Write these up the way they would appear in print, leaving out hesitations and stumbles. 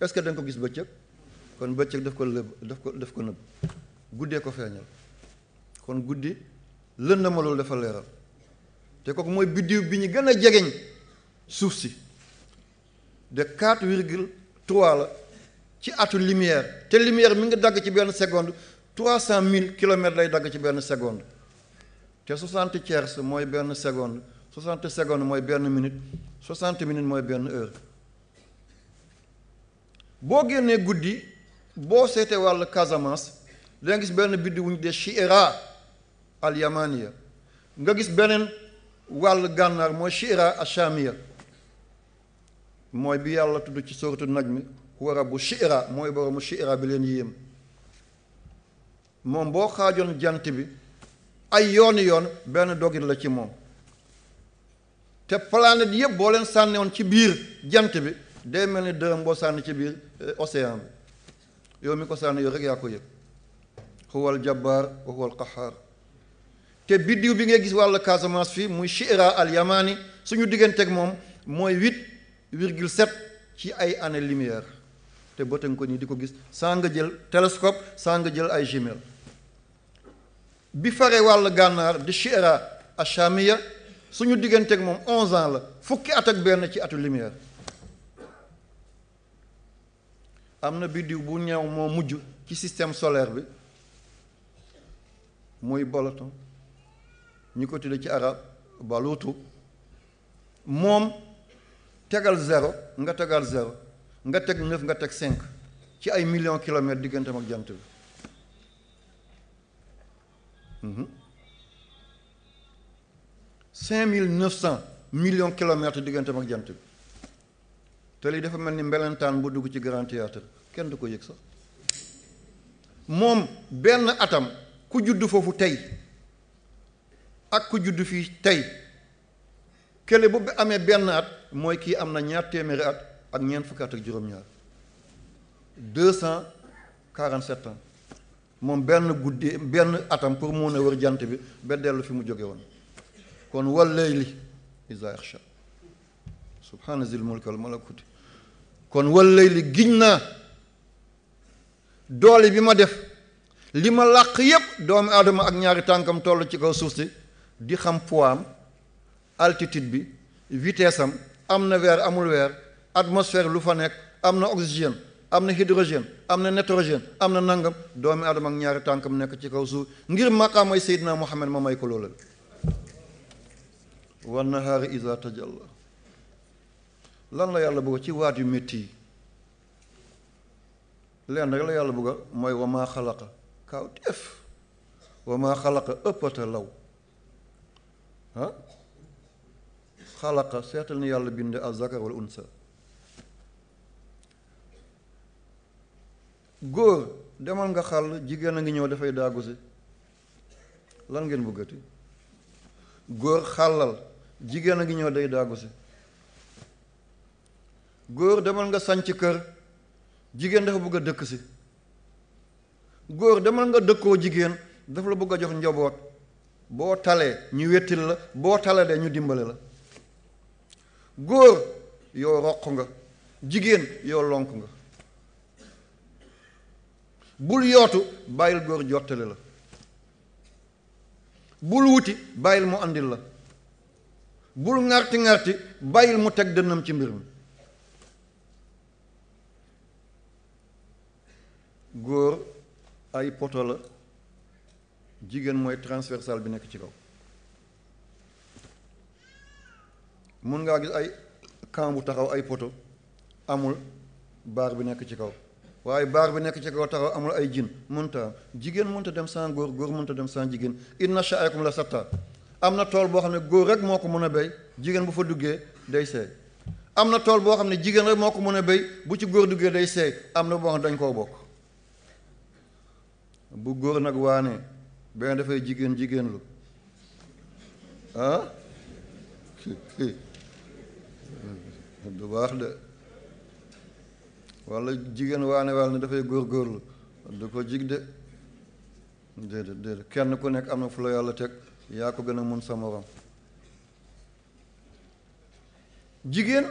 est-ce que da nga ko gis bëccëg kon bëccëg daf ko daf ko nëbb guddee ko feeñal kon guddi lëndëmalul dafa leeral te kooku mooy biddiw bi ñu gën a jegeñ suuf si de 4,3 la ci atu lumière te lumière mi ngi dagg ci benn seconde 300 000 kilomètres lay dagg ci benn seconde te 60 tiers mooy benn seconde 60 secondes mooy benn minute 60 minutes mooy benn heure boo génnee guddi boo seetee wàllu Casamance danga gis benn biddiw wu ñu dee Chiira al yamaniya nga gis beneen wàllu gànnaar mooy Chiira ashamiya mooy bi yàlla tudd ci sooratu najm huwa rabbu Chiira mooy boromu Chiira bi leen yéem moom boo xaajoon jant bi ay yoon benn dogit la ci moom te planète yëpp boo leen sànnewoon ci biir jant bi day mel ni dërëm boo sànni ci biir océan bi yow mi ko sànni yow rek yaa ko yëg huwal jabbaar wa huwal qahaar te biddiw bi ngay gis wàllu Casamance fii muy Chiira al yamani suñu digganteeg moom mooy 8,7 ci ay années lumière te bëtan ko nii di ko gis saa nga jël télescope saa nga jël ay jumelles bi fare wàllu gànnaar di Chiira ashamiya suñu digganteeg moom 11 ans la fukki at ak benn ci atu lumière am na biddiw bu ñëw moo mujj ci système solaire bi muy Boloton ñu ko tudde ci arab baluutu moom tegal 0 nga tegal 0 nga teg 9 nga teg 5 ci ay millions kilomètres digganteem ak jant bi 5900 millions kilomètres digganteem ak jant bi te lii dafa mel ni mbelentaan bu dugg ci grand théâtre kenn du ko yëg sax moom benn atam ku judd foofu tey ak ku judd fii tey kële bu amee benn at mooy kii am na ñaar téeméeri at ak ñeent fukki at ak juróom-ñaar 247 ans moom benn guddi benn atam pour mun a wër jant bi ba dellu fi mu jóge woon kon wal layli iza yaxsha subhaana zil mulki wal malakuti kon wal layli giñ naa doole bi ma def li ma làq yépp doomu aadama ak ñaari tànkam toll ci kaw suuf si di xam poids am altitude bi vitesse am na weer amul weer atmosphère lu fa nekk am na oxygène am na hydrogène am na nitrogène am na nangam doomu aadama ak ñaari tànkam nekk ci kaw suuf ngir maqaamay Seydina Muhammad ma may ko loolal wan nahaari iza tajalla lan la yàlla bëgg ci waat yu métti yi leen rek la yàlla bëgg mooy wa maa xalaqa kaw def wa maa xalaqa ëppata law ah xalaqa seetal ni yàlla binde az-zakar wal unsa góor demal nga xàll jigéen a ngi ñëw dafay daagu si lan ngeen bëggati góor xàllal jigéen a ngi ñëw day daagu si góor demal nga sanc kër jigéen dafa bëgg a dëkk si góor demal nga dëkkoo jigéen dafa la bëgg a jox njaboot boo talee ñu wettil la boo talee de ñu dimbale la góor yow roq nga jigéen yow lonk nga bul yootu bàyyil góor jottale la bul wuti bàyyil mu andil la bul ŋarti ŋarti bàyyil mu teg dënnam ci mbir mi góor ay poto la jigéen mooy transversal bi nekk ci kaw mun ngaa gis ay camp bu taxaw ay poto amul baar bi nekk ci kaw waaye baar bi nekk ci kaw taxaw amul ay jin mënta jigéen mënta dem sans góor góor mënta dem sans jigéen inna sha'akum la satta am na tool boo xam ne góor rek moo ko mën a béy jigéen bu fa duggee day seey am na tool boo xam ne jigéen rek moo ko mën a béy bu ci góor duggee day seey am na boo xam ne dañ koo bokk bu góor nag waane benn dafay jigéen lu ah du baax de walla jigéen waane wàll ne dafay góorgóorlu du ko jig de déedéet kenn ku nekk am na fu la yàlla teg yaa ko gën a mun sa morom jigéen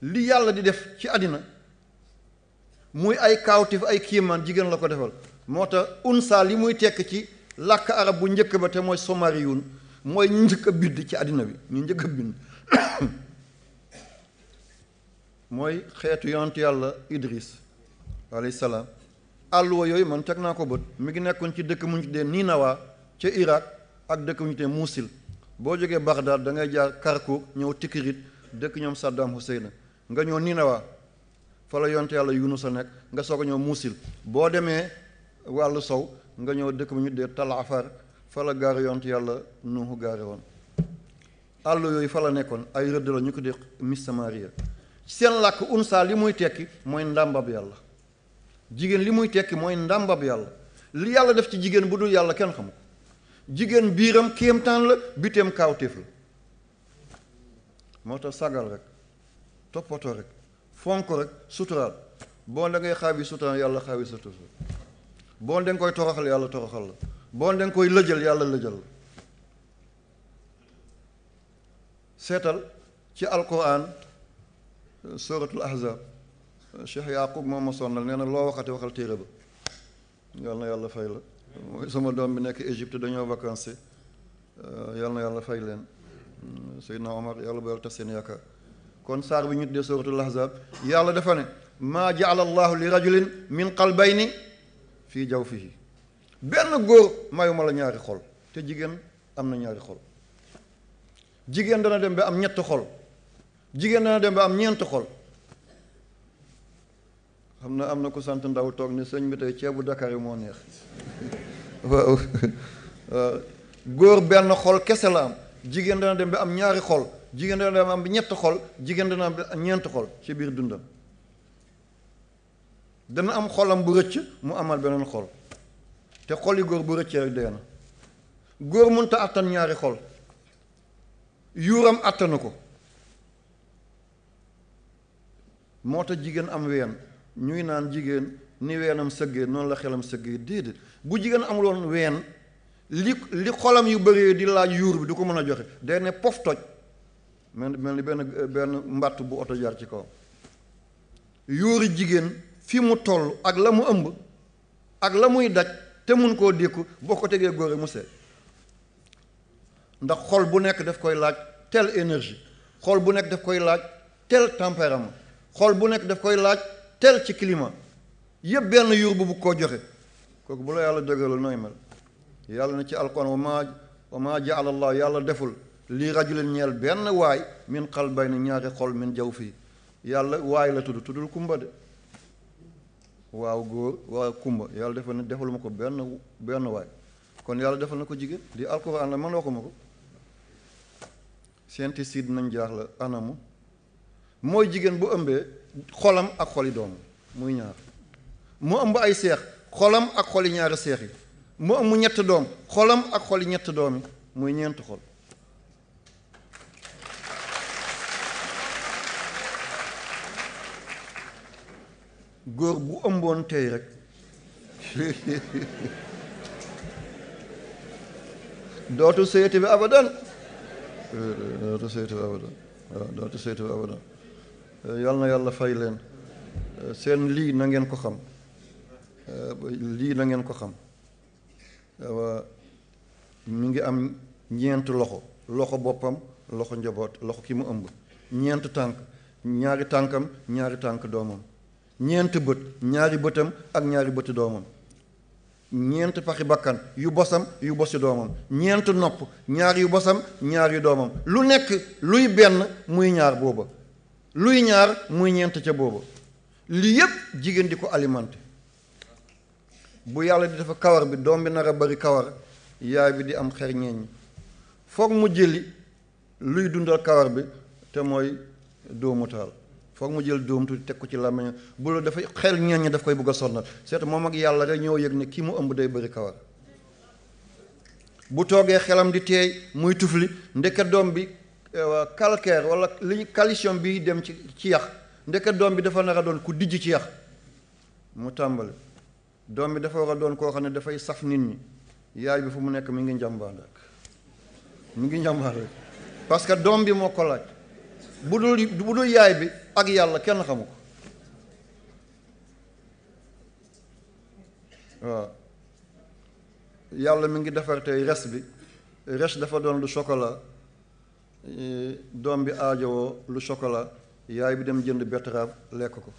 li yàlla di def ci àddina muy ay kaawtif ay kiimaan jigéen la ko defal. moo tax unsa li muy tekk ci làkk arab bu njëkk ba te mooy somariyun mooy ñu njëkk a bind ci àddina bi ñu njëkk a bind mooy xeetu yonent yàlla Idris alayhi salaam. àlluwa yooyu man teg naa ko bët mi ngi nekkoon ci dëkk mu ñu tuddee Ninawa ca Irak ak dëkk mu ñu tuddee Muusil. boo jógee Bagdad da ngay jaar Karkuk ñëw Tikrit dëkk ñoom Saddam Hussein nga ñëw Ninawa fa la yonent yàlla Yunus a nekk nga soog a ñëw Muusil. boo demee wàllu sow nga ñëw dëkk mu ñu tuddee Tal Afar fa la gaari yonent yàlla Nuuhu gaare woon. àll yooyu fa la nekkoon ay rëdd la ñu ko dee Miss Samaria. seen làkk unsa li muy tekki mooy ndàmbab yàlla. jigéen li muy tekki mooy ndàmbab yàlla. li yàlla def ci jigéen bu dul yàlla kenn xamu ko. jigéen biiram kéemtaan la biteem kaawteef la. moo tax sagal rek toppatoo rek fonk rek suturaal boo da ngay xaawi suturaal yàlla xaawi sa tutur boo da nga koy toroxal yàlla toroxal la boo da nga koy lëjal yàlla lëjal la. seetal ci alquran suratul ahzab Cheikh Yaqub moom ma sonnal nee na loo waxati waxal téere ba yal na yàlla fay la. mooy sama doom bi nekk Égypte dañoo vacances yal na yàlla fay leen Seydina Omar yàlla ba yàlla tas seen yaakaar. kon saar bi ñu tuddee suratul ahzab yàlla dafa ne maa jaala allahu li rajulin min qalbayni fii jawfihi. benn góor mayuma la ñaari xol te jigéen am na ñaari xol. jigéen dana dem ba am ñett xol jigéen dana dem ba am ñeent xol. xam na am na ku sant ndaw toog ni sëñ bi tey ceebu Dakar yi moo neex waaw góor benn xol kese la am jigéen dana dem ba am ñaari xol jigéen dana dem am ñett xol jigéen dana am ñeent xol ci biir dundam. dana am xolam bu rëcc mu amal beneen xol te xol yi góor bu rëccee rek dee na. góor mënta àttan ñaari xol yuuram àttanu ko. moo tax jigéen am ween ñuy naan jigéen ni weenam sëggee noonu la xelam sëggee déedéet bu jigéen amuloon ween li xolam yu bëree di laaj yuur bi du ko mën a joxe day ne pof toj mel ni benn mbàtt bu oto jaar ci kaw. yuuri jigéen fi mu toll ak la mu ëmb ak la muy daj te mun koo dékku boo ko tegee góore mu seet. ndax xol bu nekk daf koy laaj telle énergie xol bu nekk daf koy laaj tel tempérament xol bu nekk daf koy laaj tel ci climat yëpp benn yuur bu koo joxe kooku bu la yàlla dëgëral nooy mel. yàlla na ci alquran wa maa jaala allah yàlla deful lii rajulin ñeel benn waay min qalbayni ñaari xol min jawfi. yàlla waay la tuddul kumba de waaw góor waaw kumba yàlla defal ne defal ma ko benn waay kon yàlla defal na ko jigéen di alquran la man waxuma ko. scientifique nañ jaax la anamu mooy jigéen bu ëmbee xolam ak xoli doom muy ñaar mu ëmb ay seex xolam ak xoli ñaari seex yi mu ëmb ñett doom xolam ak xoli ñett doom yi muy ñeent xol. góor bu ëmboon tey rek dootu seeti bi abadan dootu seeti bi abadan waaw dootu seeti bi abadan. yal na yàlla fay leen seen lii na ngeen ko xam lii na ngeen ko xam mi ngi am ñeent loxo boppam loxo njaboot loxo ki mu ëmb ñeent tànk ñaari tànkam ñaari tànk doomam ñeent bët ñaari bëtam ak ñaari bëti doomam ñeent paxi bakkan yu bosam yu bosi doomam ñeent nopp ñaar yu bosam ñaar yu doomam lu nekk luy benn muy ñaar booba luy ñaar muy ñeent ca booba lii yépp jigéen di ko alimenté. bu yàlla di dafa kawar bi doom bi nar a bari kawar yaay bi di am xer ñeeñ foog mu jëli luy dundal kawar bi te mooy dóomu taal foog mu jël dóom tuuti teg ko ci làmmiñ bu la dafay xel ñeeñ daf koy bëgg a sonnal seet moom ak yàlla rek ñoo yëg ne kii mu ëmb day bari kawar. bu toogee xelam di teey muy tufli ndeket doom bi calcaire wala li calcium bi dem ci yax ndeket doom bi dafa nar a doon ku dijj ci yax mu tàmbali doom bi dafa war a doon koo xam ne dafay saf nit ñi yaay bi fu mu nekk mi ngi njàmbaar rek parce que doom bi moo ko laaj bu dul yaay bi ak yàlla kenn xamu ko waaw yàlla mi ngi defar tey res bi res dafa doon lu chocolat doom bi aajowoo lu chocolat yaay bi dem jënd betterave lekk ko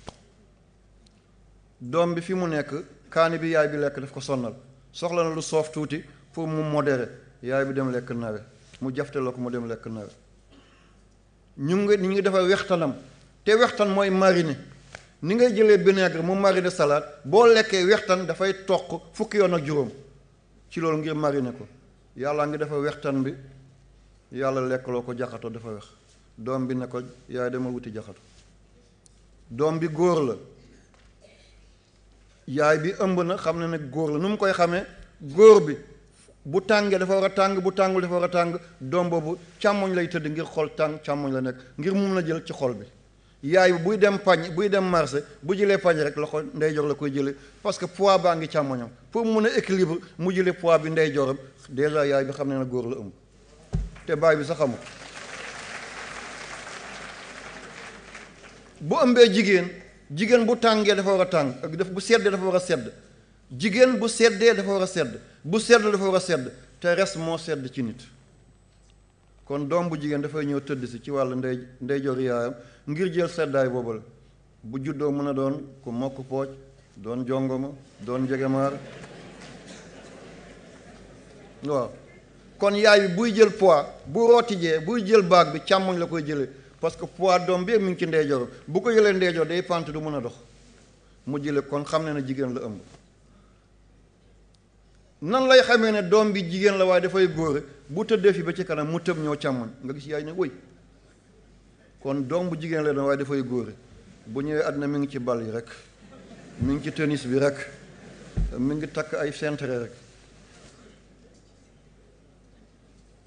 doom bi fi mu nekk kaani bi yaay bi lekk daf ko sonnal soxla na lu soof tuuti pour mu modéré yaay bi dem lekk nawe mu jafte la ko mu dem lekk nawe ñu ngi defar wextanam te wextan mooy mariner ni ngay jëlee vinaigre mu mariner salade boo lekkee wextan dafay toq fukki yoon ak juróom ci loolu ngir mariner ko yàlla ngi dafa wextan bi yàlla lekkaloo ko jaxato dafa wex doom bi ne ko yaay dama wuti jaxato doom bi góor la yaay bi ëmb na xam ne nag góor la nu mu koy xamee góor bi bu tàngee dafa war a tàng bu tàngul dafa war a tàng doom boobu càmmoñ lay tëdd ngir xol tàng càmmoñ la nekk ngir mun na jël ci xol bi yaay bi buy dem marché bu jëlee pañ rek loxo ndeyjoor la koy jëlee parce que poids baa ngi càmmoñam pour mun a équilibre mu jëlee poids bi ndeyjooram déjà yaay bi xam ne na góor la ëmb te baay bi sax xamu ko bu ëmbee jigéen bu tàngee dafa war a tàng bu seddee dafa war a sedd jigéen bu seddee dafa war a sedd bu sedd dafa war a sedd te res moo sedd ci nit kon doom bu jigéen dafay ñëw tëdd si ci wàllu ndeyjoor yaayam ngir jël seddaay boobu la bu juddoo mën a doon ku mokk pooj doon jongoma doon njegemaar waaw kon yaay bi buy jël poids bu rootijee buy jël baag bi càmmoñ la koy jëlee parce que poids doom bi mi ngi ci ndeyjoor bu ko jëlee ndeyjoor day pant du mën a dox mu jële kon xam ne na jigéen la ëmb nan lay xamee ne doom bi jigéen la waaye dafay góore bu tëddee fi ba ci kanam mu tëb ñëw càmmoñ nga gis yaay ne wëy kon doom bu jigéen la doon waaye dafay góore bu ñëwee àddina mi ngi ci bal yi rek mi ngi ci tennis bi rek mi ngi takk ay centre rek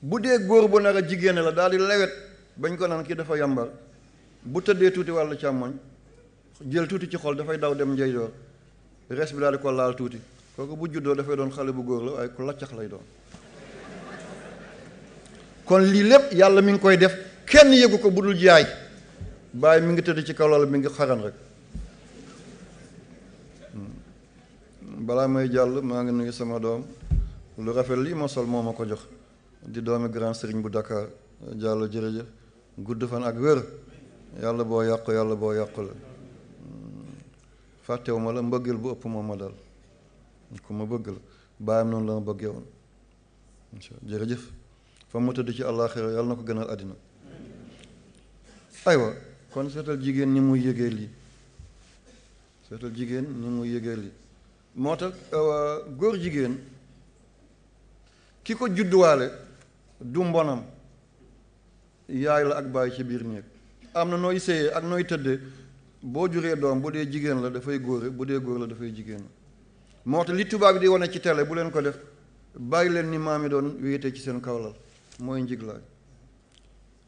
bu dee góor bu nar a jigéen la daal di lewet bañ ko naan kii dafa yàmbar bu tëddee tuuti wàllu càmmoñ jël tuuti ci xol dafay daw dem njeyjoor res bi daal di ko laal tuuti kooku bu juddoo dafay doon xale bu góor la waaye ku laccax lay doon kon lii lépp yàlla mi ngi koy def kenn yëgu ko bu dul jaay bàyyi mi ngi tëdd ci kaw lal mi ngi xaran rek balaa may jàll maa ngi nuyu sama doom lu rafet lii ma sol moo ma ko jox di doomi grand sëriñ bu Dakar jàll jërëjëf gudd fan ak wér yàlla boo yàqu yàlla boo yàqu la fàttewuma la mbëggeel bu ëpp moom ma dal ku ma bëgg la bàyyam noonu la ma bëggee woon jërëjëf fa mu tëdd ci àllaaxira yàlla na ko gënal àddina aywa kon seetal jigéen ñi muy yëgee lii seetal jigéen ñi muy yëgee lii moo tax góor jigéen ki ko judduwaale du mbonam yaay la ak bàyyi ci biir néeg am na nooy séyee ak nooy tëddee boo juree doom bu dee jigéen la dafay góore bu dee góor la dafay jigéen moo tax li tubaab yi di wane ci télé bu leen ko def bàyyi leen ni maam yi doon wéete ci seen kawlal mooy njiglaay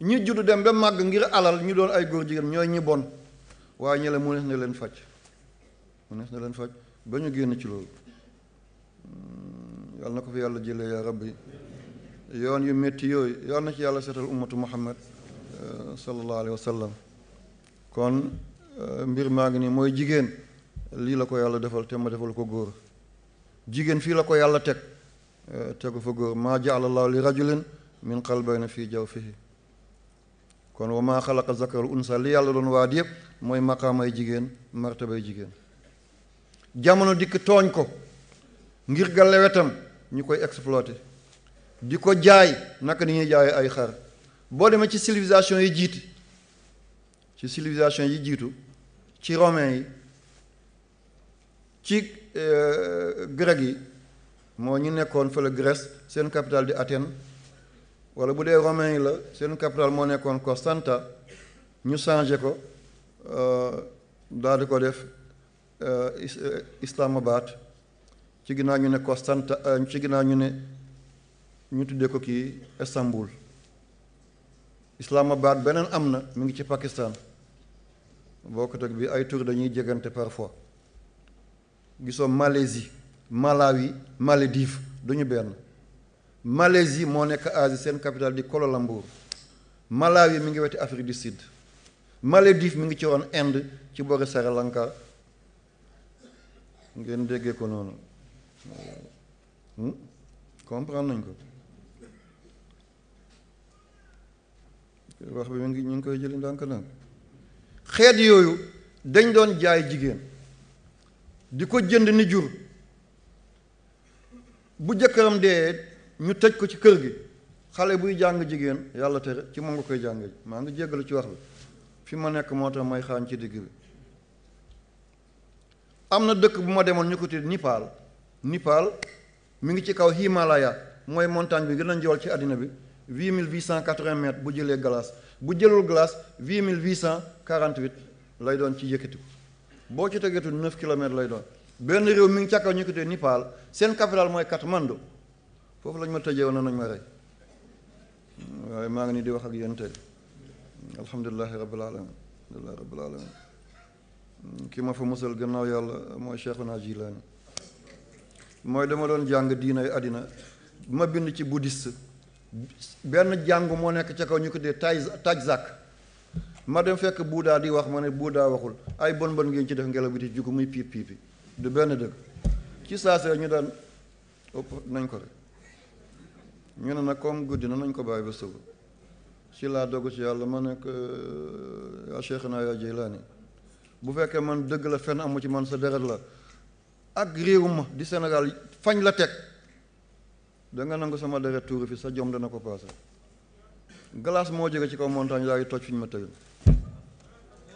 ñi juddu dem ba màgg ngir alal ñu doon ay góor jigéen ñooy ñi bon waaye ñi la mu nees na leen faj ba ñu génn ci loolu yàlla na ko fi yàlla jëlee yaa rabbi yoon yu métti yooyu yàlla na ci yàlla seetal ummatu muhammad sallallahu alayhi wa sallam kon mbir maa ngi nii mooy jigéen lii la ko yàlla defal te ma defal ko góor jigéen fii la ko yàlla tegu fa góor maa jaala allahu li rajulin min qalbayni fii jawfihi kon wa maa xalaqa zakaral unsa li yàlla doon waat yëpp mooy maqaamay jigéen martabay jigéen jamono dikk tooñ ko ngir gàlle wetam ñu koy exploité di ko jaay naka ni ñuy jaay ay xar boo demee ci civilisation yi jiitu ci romain yi ci grec yi moo ñu nekkoon fële Grèce seen capitale di Athènes wala bu dee romain yi la seen capitale moo nekkoon Constanta ñu changé ko daal di ko def Islamabad ci ginnaaw ñu ne Constanta ci ginnaaw ñu tuddee ko kii Istanbul Islamabad beneen am na mu ngi ci Pakistan boo ko teg bi ay tur dañuy jegante parfois gisoo Malaisie Malawi Maldives duñu benn Malaisie moo nekk Asie seen capitale di Kuala Lumpur Malawi mi ngi weti Afrique du Sud Maldives mi ngi ci woon Inde ci boori Sri Lanka ngeen déggee ko noonu comprendre nañ ko wax bi ñu ngi koy jëli ndànk-ndànk. xeet yooyu dañ doon jaay jigéen di ko jënd ni jur bu jëkkëram dee ñu tëj ko ci kër gi xale buy jàng jigéen yàlla tere ci moom nga koy jàng maa ngi jéggalu ci wax bi fi ma nekk moo tax may xaañ ci digg bi. am na dëkk bu ma demoon ñu ko tudd Nipal mi ngi ci kaw Himalaya mooy montagne bi gën a njool ci àddina bi 8880 mètres bu jëlee glace bu jëlul glace 8848 lay doon ci yëkkati boo ci tegeetu 9 kilomètres lay doon. benn réew mi ngi ca kaw ñu ko tudd Nipal seen capital mooy Katmandu foofu lañ ma tëjee woon nañ ma rey waaye maa ngi nii di wax ak yéen tey alhamdulillahi rabbil alamin ki ma fa musal gannaaw yàlla mooy Cheikhuna Jilaani mooy dama doon jàng diinay àddina ma bind ci bouddhiste benn jàngu moo nekk ca kaw ñu ko dee Tajzak ma dem fekk Bouddha di wax ma ne Bouddha waxul ay bon ngeen ci def ngelaw bi di jugu muy piip piipi du benn dëgg ci saa see ñu daan ëpp nañ ko rek ñu ne nag comme guddi na nañ ko bàyyi ba suba ci laa dogu ci yàlla ma nekk yaa Cheikhuna yaa Jilaani bu fekkee man dëgg la fenn amu ci man sa deret la ak réew ma di Sénégal fañ la teg da nga nangu sama deret tuuru fi sa jom dana ko paase glace moo jóge ci kaw montagne yaa ngi toj fi ñu ma tëgal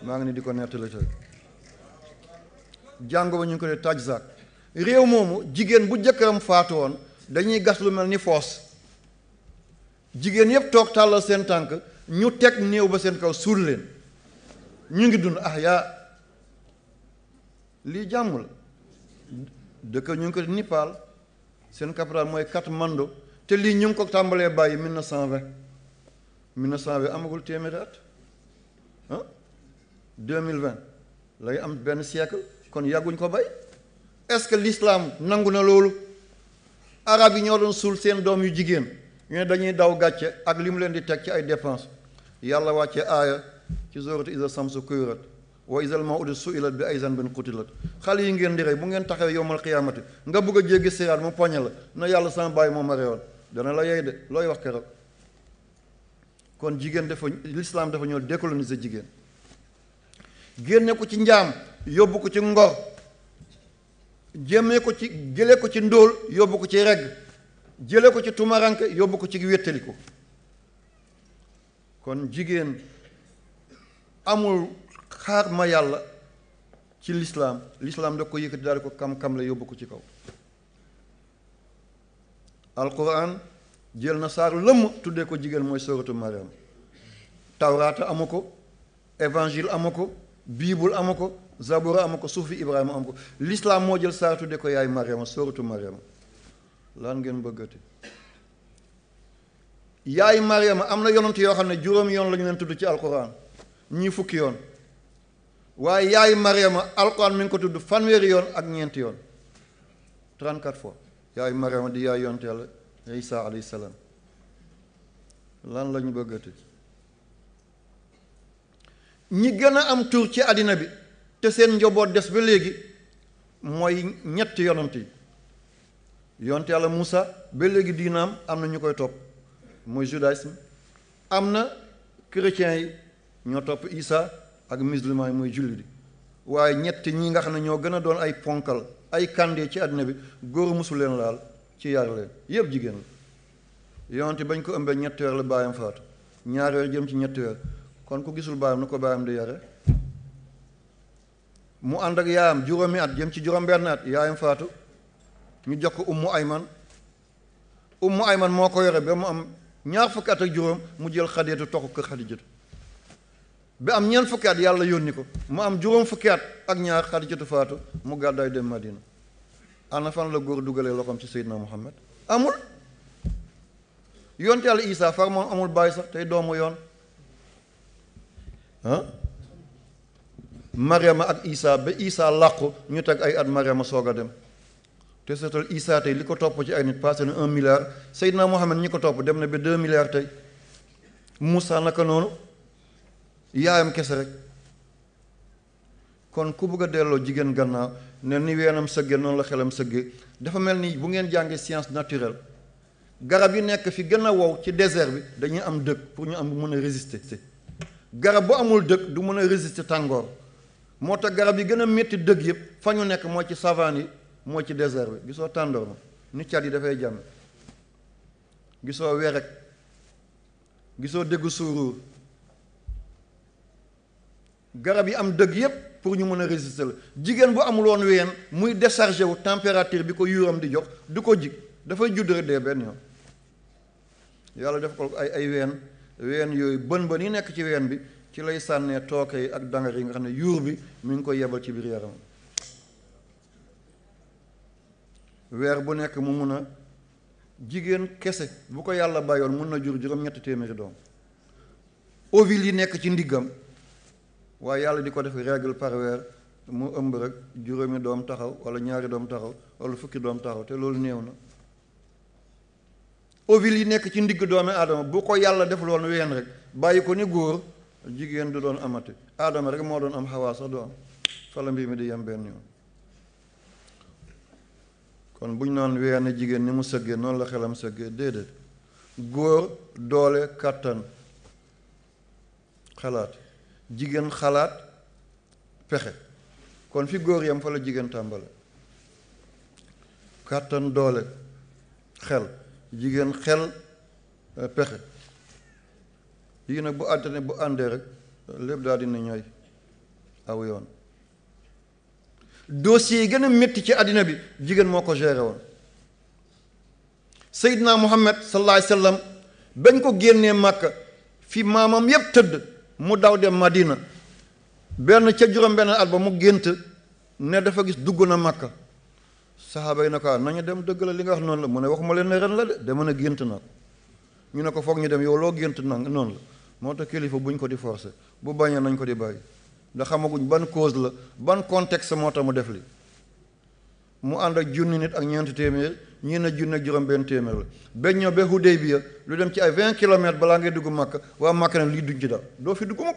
maa ngi ni di ko nettali tey jàngo ba ñu ngi ko dee Tajzak réew moomu jigéen bu jëkkëram faatu woon dañuy gas lu mel ni foos jigéen yépp toog tàllal seen tànk ñu teg néew ba seen kaw suul leen ñu ngi dund yaa lii jàmm la dëkk ñu ngi ko Nipal seen capital mooy Katmandu te lii ñu ngi ko tàmbalee bàyyi 1920 amagul téeméeri at 2020 lay am benn siècle kon yàgguñ ko bay est-ce que l'islam nangu na loolu arab yi ñoo doon suul seen doom yu jigéen ñu ne dañuy daw gàcce ak li mu leen di teg ci ay dépense yàlla wàcce aaya ci sourate iza samsu kuwirat wa izal maw'udu su'ilat bi ay zanbin qutilat xale yi ngeen di rey bu ngeen taxawee yowmal qiyaamati nga bëgg a jéggi siraat mu poñe la na yàlla sama bàyyi moom ma reyoon dana la yey de looy wax keroog kon jigéen dafa l'islam dafa ñëw décoloniser jigéen génne ko ci njaam yóbbu ko ci ngor jëlee ko ci ndóol yóbbu ko ci regg jële ko ci tumaranke yóbbu ko ci wéttaliku kon jigéen amul xaar ma yàlla ci l'islam da ko yëkkati daal ko kam-kam la yóbbu ko ci kaw alquran jël na saar lëmm tuddee ko jigéen mooy sooratu Mariam tawraata amu ko évangile amu ko bible amu ko zabura amu ko suufi Ibrahima amu ko l'islam moo jël saar tuddee ko yaay Mariama sooratu Mariam lan ngeen bëggati yaay Mariama am na yonent yoo xam ne juróomi yoon la ñu leen tudd ci alquran ñii fukki yoon waaye yaay Mariama alquran mi ngi ko tudd fanweeri yoon ak ñeenti yoon 34 fois yaay Mariama di yaay yonent yàlla Isa alayhi salaam lan la ñu bëggati ñi gën a am tur ci àddina bi te seen njaboot des ba léegi mooy ñetti yonent yi yonent yàlla Musa ba léegi diinaam am na ñu koy topp mooy judaïsme am na chrétiens yi ñoo topp Isa ak musulman yi mooy julli di waaye ñetti ñi nga xam ne ñoo gën a doon ay ponkal ay kàndee ci àddina bi góor musu leen laal ci yar leen yëpp jigéen la yonent bañ ko ëmbee ñetti weer la baayam faatu ñaari weer jëm ci ñetti weer kon ku gisul baayam na ko baayam di yare mu ànd ak yaayam juróomi at jëm ci juróom-benn at yaayam faatu ñu jox ko ummu ayman moo ko yore ba mu am ñaar fukki at ak juróom mu jël Xadiijatu toxu kër Xadiijatu ba am ñeent fukki at yàlla yónni ko mu am juróom fukki at ak ñaar Xadiijatu faatu mu gàddaay dem Madina ana fan la góor dugalee loxoom ci Seydina Muhammad amul yonte yàlla Isaa far moom amul bàyyi sax tey doomu yoon Mariama ak Isaa ba Isaa làqu ñu teg ay at Mariama soog a dem te seetal Isaa tey li ko topp ci ay nit passé na 1 milliard Seydina Muhammad ñi ko topp dem na ba 2 milliards tey Moussa naka noonu yaayam kese rek kon ku bëgg a delloo jigéen gannaaw ne ni weenam sëgge noonu la xelam sëgge dafa mel ni bu ngeen jàngee science naturelle garab yi nekk fi gën a wow ci désert bi dañuy am dëkk pour ñu am mën a résister garab bu amul dëkk du mën a résister tàngoor moo tax garab yi gën a métti dëgg yëpp fa ñu nekk moo ci savane yi moo ci désert bi gisoo tàndoor ma ni cat yi dafay jàmm gisoo werek gisoo déggu suuruur garab yi am dëgg yépp pour ñu mën a résister la jigéen bu amul woon ween muy déchargé wu température bi ko yuuram di jox du ko jig dafay judd rek dee benn yoon yàlla def ko ay ween yooyu bën yi nekk ci ween bi ci lay sànnee tooke yi ak dangar yi nga xam ne yuur bi mi ngi koy yebal ci biir yaram weer bu nekk mu mun a jigéen kese bu ko yàlla bàyyoon mun na jur juróom-ñetti téeméeri doom ovules yi nekk ci ndiggam waaye yàlla di ko def règle par weer mu ëmb rek juróomi doom taxaw wala ñaari doom taxaw wala fukki doom taxaw te loolu néew na ovules yi nekk ci ndigg doomi aadama bu ko yàlla deful woon ween rek bàyyi ko ni góor jigéen du doon amati aadama rek moo doon am xawaa sax du am fa la mbir mi di yem benn yoon kon bu ñu naan ween jigéen ni mu sëggee noonu la xelam sëggee déedéet góor doole kàttan xalaat jigéen xalaat pexe kon fi góor yam fa la jigéen tàmbale kàttan doole xel jigéen xel pexe yii nag bu àddina bu àndee rek lépp daal dina ñooy aw yoon dossier yi gën a métti ci àddina bi jigéen moo ko géré woon Seydina Muhammad sallallahu alayhi wa sallam bañ ko génnee Màkka fi maamam yépp tëdd mu daw dem Madina benn ca juróom-benn at ba mu gént ne dafa gis dugg na Màkka saxaaba yi na ko nañu dem dëgg la li nga wax noonu la mu ne waxuma leen ne ren la de dama ne gént na ko ñu ne ko foog ñu dem yow loo gént na noonu la moo tax kilifa buñ ko di forcer bu bañee nañ ko di bàyyi ndax xamaguñ ban cause la ban contexte moo tax mu def li mu ànd ak junni nit ak ñeenti téeméer ñii na junni ak juróom-benn téeméer la ba ñëw ba Hudaybiya lu dem ci ay 20 kilomètres balaa ngay dugg Makka waa Makka ne lii duñ ci dal doo fi dugg mukk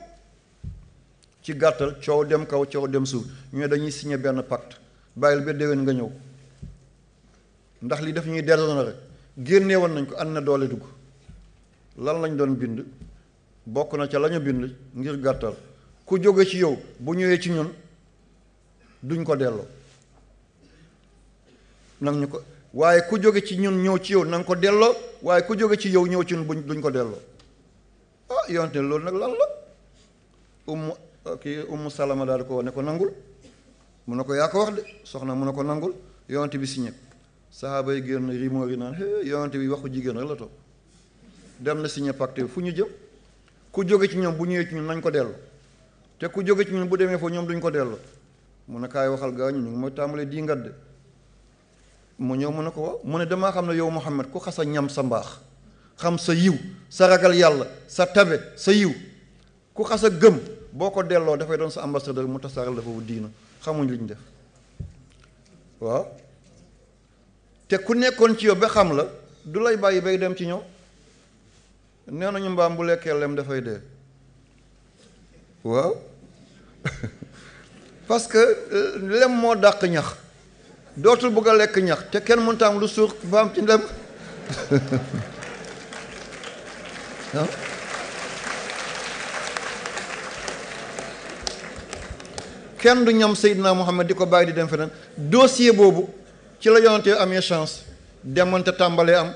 ci gàttal coow dem kaw coow dem suuf ñu ne dañuy signé benn pacte bàyyil ba déwén nga ñëw ndax li daf ñuy delloo rek génnee woon nañ ko ànd na doole dugg lan lañ doon bind bokk na ca la ñu bind ngir gàttal ku jóge ci yow bu ñëwee ci ñun duñ ko delloo nag ñu ko waaye ku jóge ci ñun ñëw ci yow na nga ko delloo waaye ku jóge ci yow ñëw ci ñun duñ ko delloo ah yonte loolu nag lan la ummu salama daal ko ne ko nangul mu ne ko yaa ko wax de soxna mu ne ko nangul yonte bi signé sahaaba yi génn rimoor yi naan yonte bi waxu jigéen rek la toog dem na signé pacte bi fu ñu jëm ku jóge ci ñoom bu ñëwee ci ñun nañ ko delloo te ku jóge ci ñun bu demee foofu ñoom duñ ko delloo mu ne kaay waxal gaa ñu ngi mooy tàmbalee di ngat de mu ñëw mu ne ko waaw mu ne damaa xam ne yow Muhammad ku xas a ñam sa mbaax xam sa yiw sa ragal yàlla sa tabe sa yiw ku xas a gëm boo ko delloo dafay doon sa ambassadeur mu tasaaral dafa wu diina xamuñ liñ def waaw te ku nekkoon ci yow ba xam la du lay bàyyi bay dem ci ñëw nee nañu mbaam bu lekkee lem dafay dee waaw parce que lem moo dàq ñax dootul bëgg a lekk ñax te kenn mënta am lu suur mbaam ci lem kenn du ñam Seydina Muhammad di ko bàyyi di dem feneen dossier boobu ci la yonante amee chance demante tàmbalee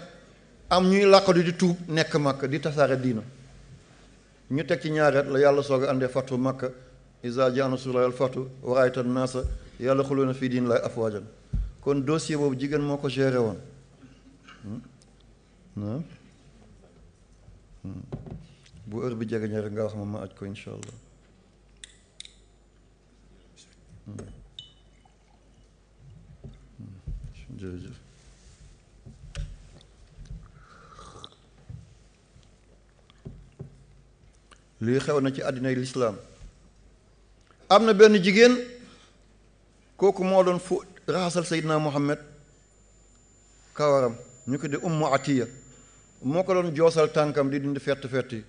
am ñuy làqatu di tuub nekk Makka di tasaare diina ñu teg ci ñaareet la yàlla soog a àndee fatu Makka iza jaa nasrullahi wal fathu wa ra'ayta an-naasa yadkhuluuna fii diinillaahi afwaajan kon dossier boobu jigéen moo ko géré woon bu heure bi jege rek nga wax ma aj ko insha allah jërëjëf lii xew na ci àddinay lislaam am na benn jigéen kooku moo doon fu raxasal Seydina Muhammad kawaram ñu ko di Ummu Atiya moo ko doon joosal tànkam di dindi fett yi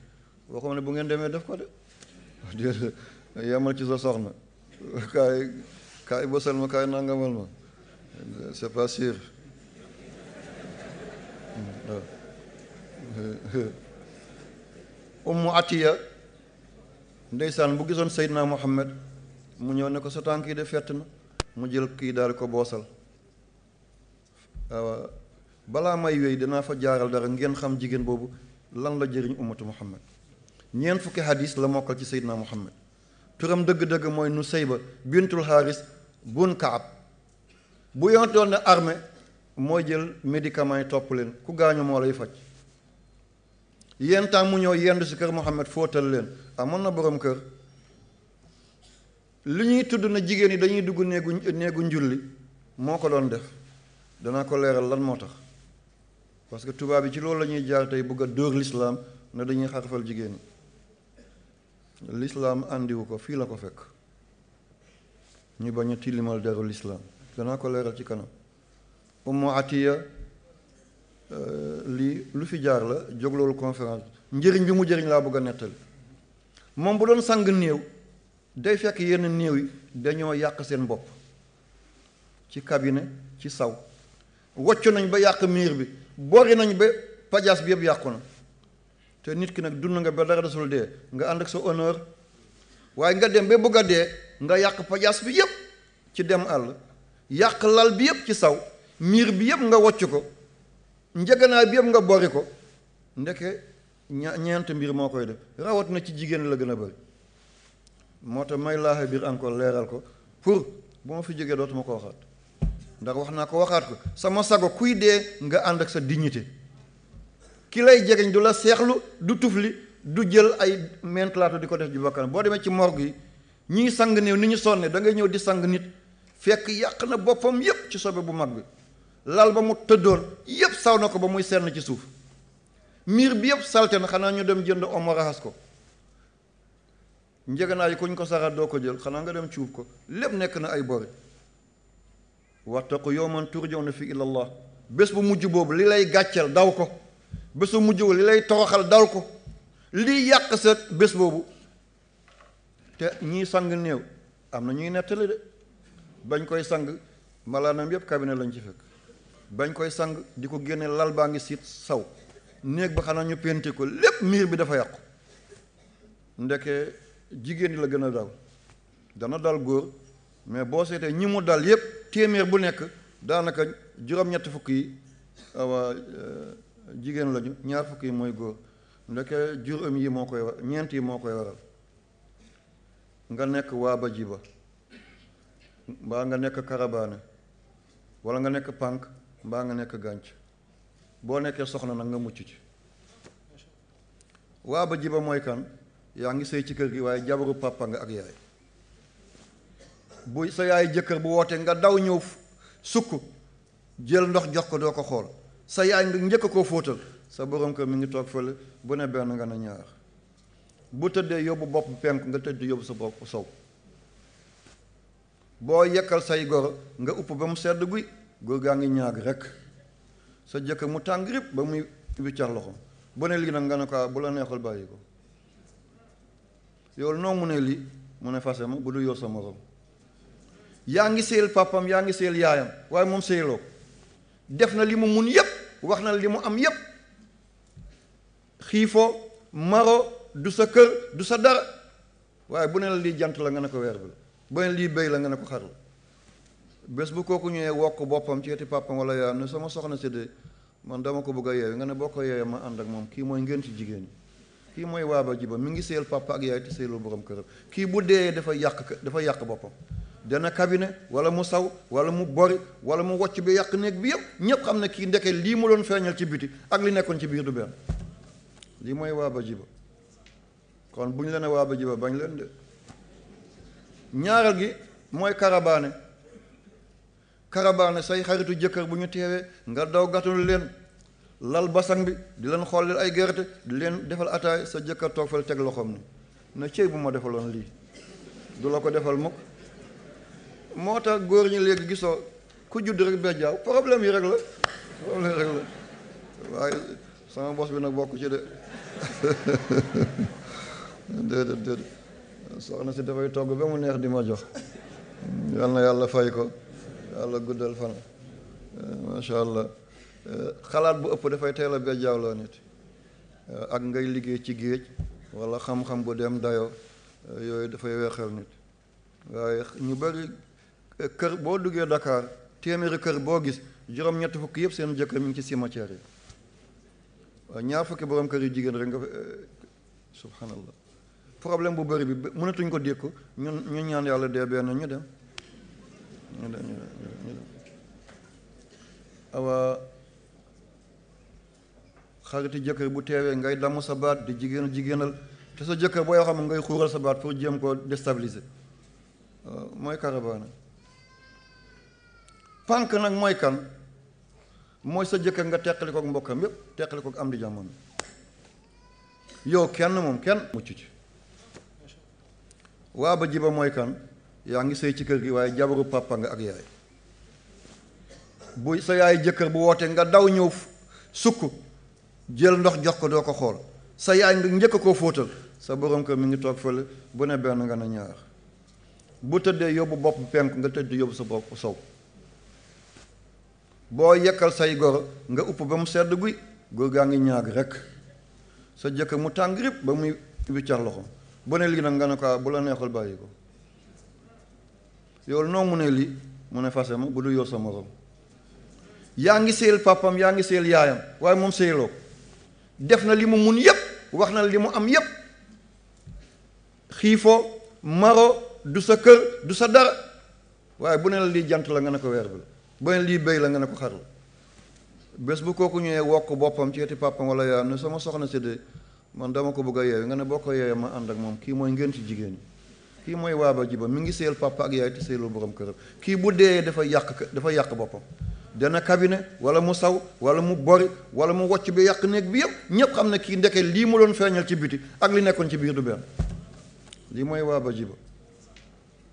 waxuma ne bu ngeen demee def ko de yamal ci sa soxna kaay kaay bësal ma kaay nangamal ma c'est pas sûr. Ummu Atiya ndeysaan bu gisoon Seydina Muhammad mu ñëw ne ko sa tànk yi de fett na mu jël kii daal ko boosal. waaw balaa may wéy dinaa fa jaaral dara ngeen xam jigéen boobu lan la jëriñ ummatu Muhammad. ñeent fukki hadis la mokkal ci Seydina Muhammad. turam dëgg-dëgg mooy Nusayba bintul Haris bun Kaab. bu yontoon ne armée mooy jël médicament yi topp leen ku gaañu moo lay faj. yenn temps mu ñëw yendu si kër Muhammad fóotal leen amoon na borom kër. li ñuy tudd na jigéen yi dañuy dugg néegu njulli moo ko doon def danaa ko leeral lan moo tax parce que tubaab yi ci loolu la ñuy jaar tey bëgg a dóor lislaam ne dañuy xarfal jigéen yi lislaam àndiwu ko fii la ko fekk ñu bañ a tilimal deru lislaam danaa ko leeral ci kanam. Ummu Atiya lii lu fi jaar la jóg loolu conférence njëriñ bi mu jëriñ laa bëgg a nettali. moom bu doon sang néew day fekk yenn néew yi dañoo yàq seen bopp ci cabinet ci saw wocc nañ ba yàq miir bi bori nañ ba pajaas bi yëpp yàqu na te nit ki nag dund nga ba dara desul dee nga ànd ak sa honneur waaye nga dem ba bëgg a dee nga yàq pajaas bi yëpp ci dem àll yàq lal bi yëpp ci saw miir bi yëpp nga wocc ko njëganaay bi yëpp nga bori ko ndeke ñeent mbir moo koy def rawat na ci jigéen la gën a bëri. moo tax may laaxe biir encore leeral ko pour bu ma fi jógee dootuma ko waxaat ndax wax naa ko waxaat ko sama sago kuy dee nga ànd ak sa dignité ki lay jegeñ du la seexlu du tufli du jël ay mentalaatu di ko def ji bakkan boo demee ci morgue yi ñiy sang néew ni ñu sonne da ngay ñëw di sang nit fekk yàq na boppam yépp ci sobe bu mag bi lal ba mu tëddoon yépp saw na ko ba muy senn ci suuf miir bi yépp salte na xanaa ñu dem jënd omo raxas ko njëganaay yi kuñ ko saxaat doo ko jël xanaa nga dem cuub ko lépp nekk na ay bori wattaqu yawman turjawna fi ilallah bés bu mujj boobu li lay gàcceel daw ko bés bu mujj boobu li lay toroxal daw ko lii yàq sa bés boobu te ñii sang néew am na ñuy nettali de bañ koy sang malaanam yépp cabinet lañ ci fekk bañ koy sang di ko génne lal baa ngi siit saw néeg ba xanaa ñu penti ko lépp miir bi dafa yàqu ndeke jigéen ñi la gën a dal dana dal góor mais boo seetee ñi mu dal yépp téeméer bu nekk daanaka juróom-ñetti fukk yi jigéen lañu ñaar fukk yi mooy góor ndeke juróom yi moo koy ñeent yi moo koy waral nga nekk waaba jiba mbaa nga nekk karabaane wala nga nekk pànk mbaa nga nekk gànc boo nekkee soxna nag nga mucc ci waaba jiba mooy kan yaa ngi sëy ci kër gi waaye jabaru papa nga ak yaay bu sa yaay jëkkër bu wootee nga daw ñëw sukk jël ndox jox ko doo ko xool sa yaay nga njëkk koo fóotal sa borom kër mi ngi toog fële bu ne benn nga ne ñaar bu tëddee yóbbu bopp penk nga tëdd yóbbu sa bopp sow boo yekkal say goro nga upp ba mu sedd guy góor gaa ngi ñaag rek sa jëkkër mu tàng rip ba muy wiccax loxo bu ne lii nag nga ne ko bu la neexal bàyyi ko yow noo mu ne lii mu ne fase ma bu du yow sa morom yaa ngi seel papam yaa ngi seel yaayam waaye moom seeloo def na li mu mun yépp wax na li mu am yépp xiifoo maro du sa kër du sa dara waaye bu ne la lii jant la nga ne ko weer bi la bu ne lii béy la nga ne ko xar la bés bu kooku ñëwee wokk boppam ci eti papam wala yaayam ne sama soxna si de man dama ko bëgg a yeewe nga ne boo ko yeewee ma ànd ak moom kii mooy ngeen ci jigéen ñi kii mooy waaba jiba mi ngi seel papa ak yaay te seelul borom këram kii bu dee dafa yàq boppam dana cabinet wala mu saw wala mu bori wala mu wocc bi yàq néeg bi yëpp ñépp xam ne kii ndeke lii mu doon feeñal ci biti ak li nekkoon ci biir du benn lii mooy waaba jiba kon bu ñu leen waaba jiba bañ leen de ñaareel gi mooy karabaane say xaritu jëkkër bu ñu teewee nga daw gàttandu leen lal basang bi di leen xoolil ay gerte di leen defal ataay sa jëkkër toog fal teg loxoom ni na cëy bu ma defaloon lii du la ko defal mukk moo tax góor ñi léegi gisoo ku judd rek bejjaaw problème yi rek la waaye sama bos bi nag bokk ci de déedéet soxna si dafay togg ba mu neex di ma jox. yal na yàlla fay ko, yàlla guddal fan. macha allah. xalaat bu ëpp dafay teel a bejjaaloo nit. ak ngay liggéey ci géej wala xam-xam bu dem dayo yooyu dafay weexal nit. waaye ñu bari kër boo duggee Dakar téeméeri kër boo gis juróom-ñetti fukk yëpp seen jëkkër mi ngi ci cimetière yi. waaw ñaar fukki borom kër yu jigéen rek nga subhanallah. problème bu bëri bi mënatuñ ko dékku ñu ñaan yàlla dee benn ñu dem awa xariti jëkkër bu teewee ngay damm sa baat di jigéenal te sa jëkkër boo yoo xam ngay xuural sa baat pour jéem koo déstabiliser mooy karabaana. pànk nag mooy kan mooy sa jëkkër nga teqali kook mbokkam yépp teqali kook am di jamono yow kenn moom kenn mucc ci. waa ba jiba mooy kan yaa ngi sëy ci kër gi waaye jabaru papa nga ak yaay bu sa yaay jëkkër bu wootee nga daw ñëw sukk jël ndox jox ko doo ko xool sa yaay nga njëkk koo fóotal sa borom kër mi ngi toog fële bu ne benn nga ne ñaar bu tëddee yóbbu bopp penk nga tëdd yóbbu sa bopp sow boo yekkal say goro nga upp ba mu sedd guy góor gaa ngi ñaag rek sa jëkkër mu tàng rip ba muy wiccax loxo bu ne lii nag nga ne ko bu la neexul bàyyi ko yow noo mu ne lii mu ne fase ma bu du yow sa morom yaa ngi séyal papam yaa ngi séyal yaayam waaye moom séyaloo def na li mu mun yépp wax na li mu am yépp xiifoo maro du sa kër du sa dara waaye bu ne la lii jant la nga ne ko weer bi la bu ne lii béy la nga ne ko xar la bés bu kooku ñëwee wokk boppam ci eti papam wala yaayam ne sama soxna si de man dama ko bëgg a yeewi nga ne boo ko yeewee ma ànd ak moom kii mooy ngeen ci jigéen ñi kii mooy waaba jiba mi ngi séyal papa ak yaay te séyalul borom këram kii bu dee dafa yàq boppam dana cabinet wala mu saw wala mu bori wala mu wocc bi yàq néeg bi yëpp ñépp xam ne kii ndeke lii mu doon feeñal ci biti ak li nekkoon ci biir du benn lii mooy waaba jiba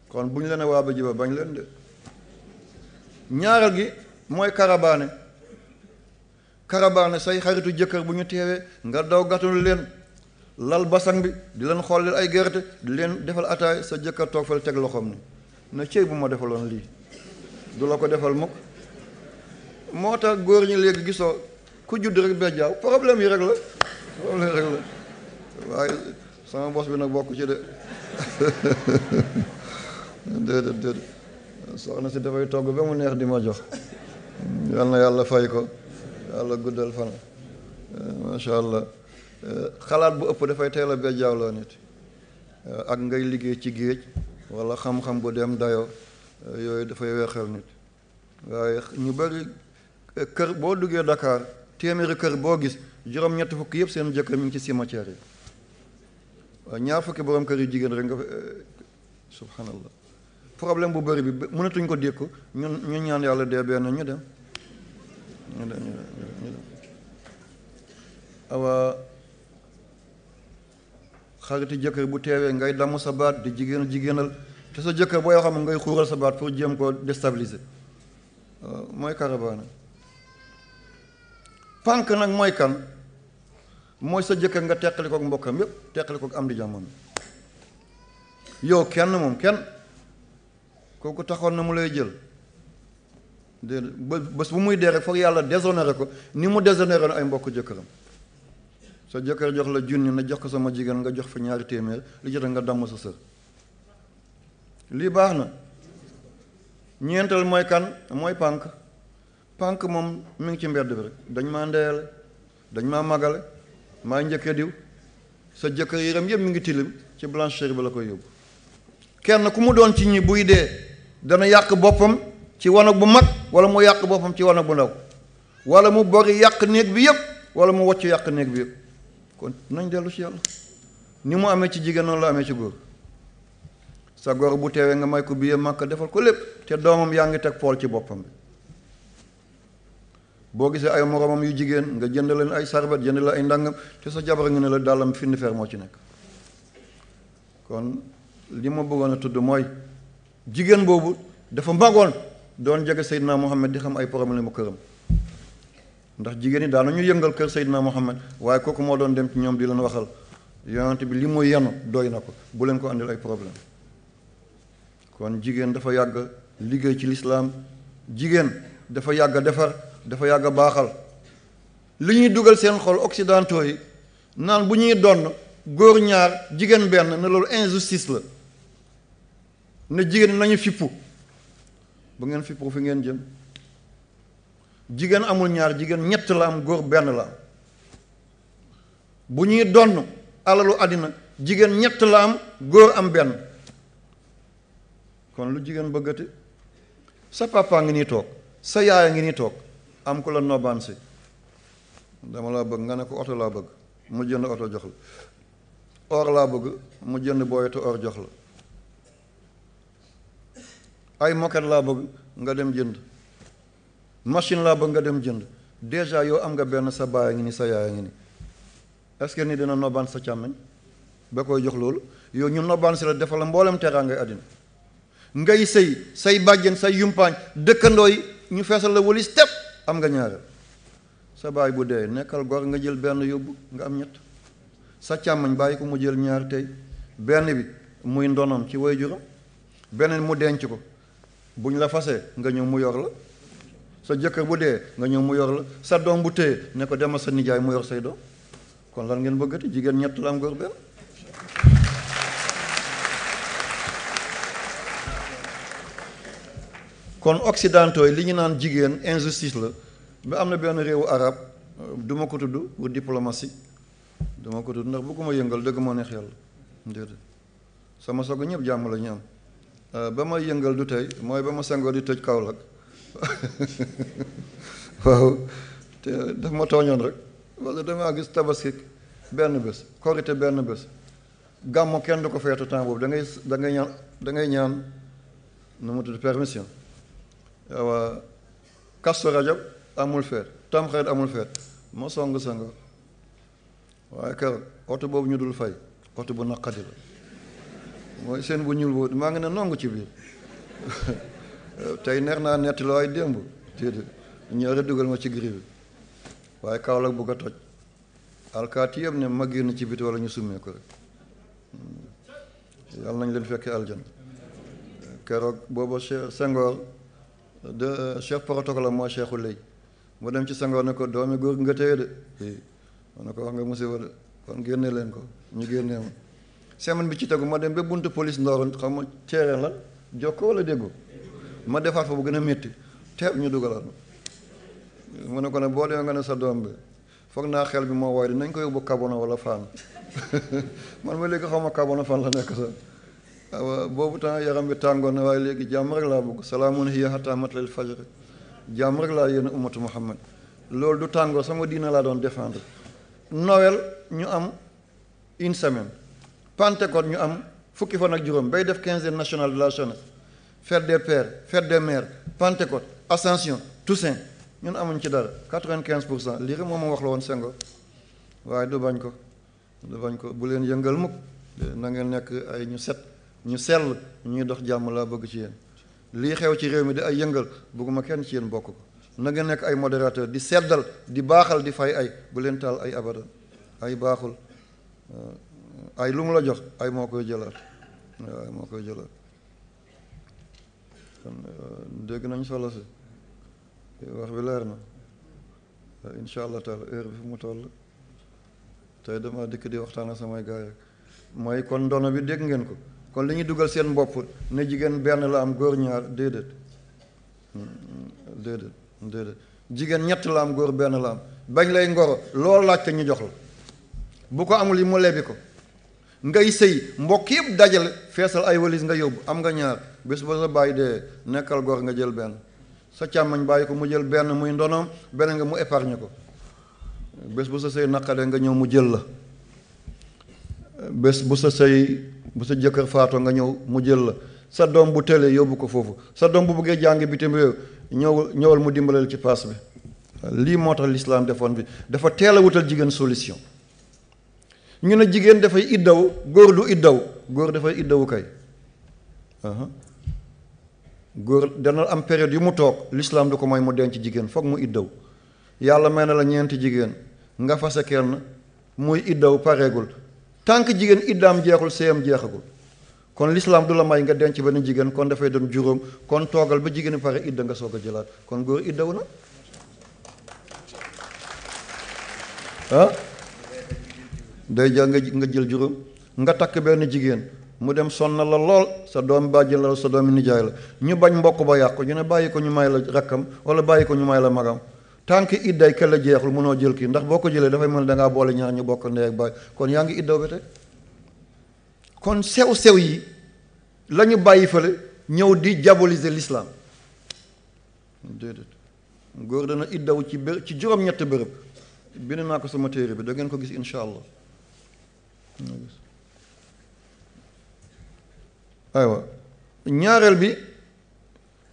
kon bu ñu leen waaba jiba bañ leen de ñaareel gi mooy karabaane say xaritu jëkkër bu ñu teewee nga daw gàttandu leen lal basang bi di leen xooleel ay gerte di leen defal ataay sa jëkkër toog fal teg loxoom ni na cëy bu ma defaloon lii du la ko defal mukk moo tax góor ñi léegi gisoo ku judd rek bejjaaw problème yi rek la waaye sama bos bi nag bokk ci de déedéet soxna si dafay togg ba mu neex di ma jox yal na yàlla fay ko, yàlla guddal fan. macha allah. xalaat bu ëpp dafay teel a bejjaaloo nit. ak ngay liggéey ci géej wala xam-xam bu dem dayo yooyu dafay weexal nit. waaye ñu bari kër boo duggee Dakar téeméeri kër boo gis juróom-ñetti fukk yëpp seen jëkkër mi ngi ci cimetière yi. waaw ñaar fukki borom kër yu jigéen rek nga subhanallah. problème bu bëri bi mënatuñ ko dékku ñu ñaan yàlla dee benn ñu dem awa xariti jëkkër bu teewee ngay damm sa baat di jigéenal te sa jëkkër boo yoo xam ngay xuural sa baat pour jéem koo déstabiliser mooy karabaana. pànk nag mooy kan mooy sa jëkkër nga teqali kook mbokkam yépp teqali kook am di jamono yow kenn moom kenn kooku taxoon na mu lay jël bés bu muy dee rek foog yàlla déshonoré ko ni mu déshonoré ay mbokk jëkkëram. sa jëkkër jox la junni na jox ko sama jigéen nga jox fa ñaari téeméer li jot nga damm sa sër lii baax na. ñeenteel mooy kan mooy pànk moom mi ngi ci mbedd bi rek dañ maa ndeyale dañ maa magale maa njëkke diw sa jëkkër yéram yëpp mi ngi tilim ci blancheur bi la koy yóbbu. kenn ku mu doon ci ñi buy dee dana yàq boppam ci wanag bu mag wala mu yàq boppam ci wanag bu ndaw wala mu bori yàq néeg bi yëpp wala mu wocc yàq néeg bi yëpp kon nañ dellu ci yàlla ni mu amee ci jigéen noonu la amee ci góor. sa góor bu teewee nga may ko billet Makka defal ko lépp te doomam yaa ngi teg pool ci boppam bi. boo gisee ay moromam yu jigéen nga jënd leen ay sarbet jënd leen ay ndàngam te sa jabar nga ne la dàllam findi fer moo ci nekk. kon li ma bëggoon a tudd mooy jigéen boobu dafa magoon doon jege Seydina Mohamed di xam ay problème mu këram ndax jigéen ñi daan nañu yëngal kër Seydina Mohamed waaye kooku moo doon dem ci ñoom di leen waxal yonent bi li mu yenu doy na ko, bu leen ko andil ay problème. kon jigéen dafa yàgg liggéey ci lislaam, jigéen dafa yàgg defar, dafa yàgg baaxal. li ñuy dugal seen xol occidentaux yi naan bu ñuy donn góor ñaar jigéen benn, ne loolu injustice la, ne jigéen nañu fippu. bu ngeen fippu fi ngeen jëm. jigéen amul ñaar, jigéen ñett la am, góor benn la am. bu ñuy donn alalu àddina jigéen ñett la am, góor am benn. kon lu jigéen bëggati? sa papa ngi nii toog, sa yaaya ngi nii toog, am ku la nobaan si, dama laa bëgg, nga ne ko oto laa bëgg, mu jënd oto jox la. or laa bëgg, mu jënd booyetu or jox la. ay moket laa bëgg, nga dem jënd. machine laa bëgg, nga dem jënd. déjà yow am nga benn, sa baay ngi ni, sa yaaya ngi ni. est-ce que ni dina nobaan sa càmmeñ ba koy jox loolu? yow ñu nobaan si la defal la mboolem teraa ngay àddina. ngay sëy, say bàjjen, say yumpaañ, dëkkandoo yi ñu feesal la walis tepp, am nga ñaareel. sa baay bu dee nekkal gor, nga jël benn yóbbu, nga am ñett. sa càmmañ bàyyi ko mu jël ñaar tey, benn bi muy ndonom ci waajuram, beneen mu denc ko, buñ la fasee nga ñëw mu yor la. sa jëkkër bu dee nga ñëw mu yor la. sa doom bu téye ne ko demal sa nijaay mu yor say doom. kon lan ngeen bëggati? jigéen ñett la am, góor benn. kon occidentaux yi li ñu naan jigéen injustice la. ba am na benn réewu arab, du ma ko tudd pour diplomatie, du ma ko tudd ndax bu ko ma yëngal dëgg moo neex yàlla, déedéet sama sogo ñëpp jàmm la ñu am. ba ma yëngal du tey, mooy ba ma Senghor di tëj Kaolack waaw, te daf ma tooñoon rek, wala damaa gis tabaski benn bés, korite benn bés, gàmmu kenn du ko feetu temps boobu, da ngay ñaan nu mu tudd permission. waaw, Kazu Rajab amul feet, Tamxarit amul feet, ma song Senghor. waaye keroog oto boobu ñu dul fay, oto bu naqadi la, mooy seen bu ñuul boobu, maa ngi ne nongu ci biir tey neex naa netti la waaye démb déedéet ñëw dugal ma ci gri bi. waaye Kaolack bugg a toj, alkaati yëpp ne ma génn ci biti wala ñu summee ko rek. yàlla nañ leen fekkee aljan. keroog booba Senghor de chef protocole mooy Cheikhou Lay, mu dem ci Senghor ne ko doomi góor nga téye de, ma ne ko wax nga musiba de, kon génne leen ko, ñu génnee ma. semaine bi ci tegu ma dem ba buntu police Ndorong, xam ma ceereen la jokko wala déggu, ma defaat fa bu gën a métti, teeb ñu dugalaat ma. mu ne ko ne boo demee nga ne sa doom bi foog naa xel bi moo wooy di nañ ko yóbbu Kabono wala Fann man ma léegi xaw ma Kabono fan la nekk sax. waaw boobu temps yaram bi tàngoon na, waaye léegi jàmm rek laa bëgg. salaamun hiya hattaa matla'il fajr, jàmm rek laa yéene ummatu Muhammad. loolu du tàngoor, sama diina laa doon défendre. Noël ñu am une semaine, Pentecôte ñu am fukki fan ak juróom, bay def quinzaine nationale de la jeunesse, fête des pères, fête des mères, Pentecôte, Ascension, Toussaint, ñun amuñ ci dara. 95% lii rek moom ma wax la woon Senghor. waaye du bañ ko, bu leen yëngal mukk, na ngeen nekk ay ñu set, ñu sell, ñuy dox jàmm laa bëgg ci yéen. lii xew ci réew mi di ay yëngal, bëgguma kenn ci yéen bokk ko. na ngeen nekk ay modérateur, di seddal, di baaxal, di fay ay, bu leen taal ay abadan. ay baaxul, ay lu mu la jox ay moo koy jëlaat, waaw moo koy jëlaat. kon dégg nañ solo si wax bi leer na. incha allah taala heure bi fu mu toll tey dama dikk di waxtaan ak samay gaay rek mooy kon ndono bi dégg ngeen ko. kon li ñuy dugal seen bopp ne jigéen benn la am, góor ñaar, déedéet jigéen ñett la am, góor benn la am. bañ lay ngoro loolu laajte ñu jox la, bu ko amul yi mu lebi ko. ngay sëy mbokk yëpp dajale feesal ay walis nga yóbbu, am nga ñaar. bés ba sa bàyyi dee nekkal góor nga jël benn, sa càmmañ bàyyi ko mu jël benn muy ndonoom, beneen nga mu épargne ko. bés bu sa sëy naqadee nga ñëw mu jël la. bés bu sa sëy bu sa jëkkër faatoo nga ñëw mu jël la. sa doom bu tëlee yóbbu ko foofu. sa doom bu bëggee jàng bitim réew ñëwal mu dimbaleel ci paas bi. lii moo tax l'islam defoon bi dafa teel a wutal jigéen solution. ñu ne jigéen dafay iddaw, góor du iddaw. góor dafay iddawu kay. góor dana am période yu mu toog, l'islam du ko mooy mu denc jigéen, foog mu iddaw. yàlla may na la ñeenti jigéen nga fase kenn muy iddaw pareegul, tant que jigéen iddaam jeexul séyam jeexagul kon l'islam du la may nga denc benn jigéen kon dafay doon juróom kon toogal ba jigéen pare idda nga soog a jëlaat kon góor iddawu na ah day ja nga jël juróom nga takk benn jigéen mu dem sonna la lool sa doom bàjjen la sa doomi nijaay la ñu bañ mbokk ba yàqu ñu ne bàyyi ko ñu may la rakkam wala bàyyi ko ñu may la magam tant que idday ke la jeexul mënoo jël kii ndax boo ko jëlee dafay mën da ngaa boole ñaar ñu bokk ndey ak baay kon yaa ngi iddaw ba tey kon sew-sew yi la ñu bàyyi fële ñëw di diaboliser l'islam déedéet góor dana iddaw ci juróom-ñetti bërëb bind naa ko sama téere bi da ngeen ko gis insha allah aywa ñaareel bi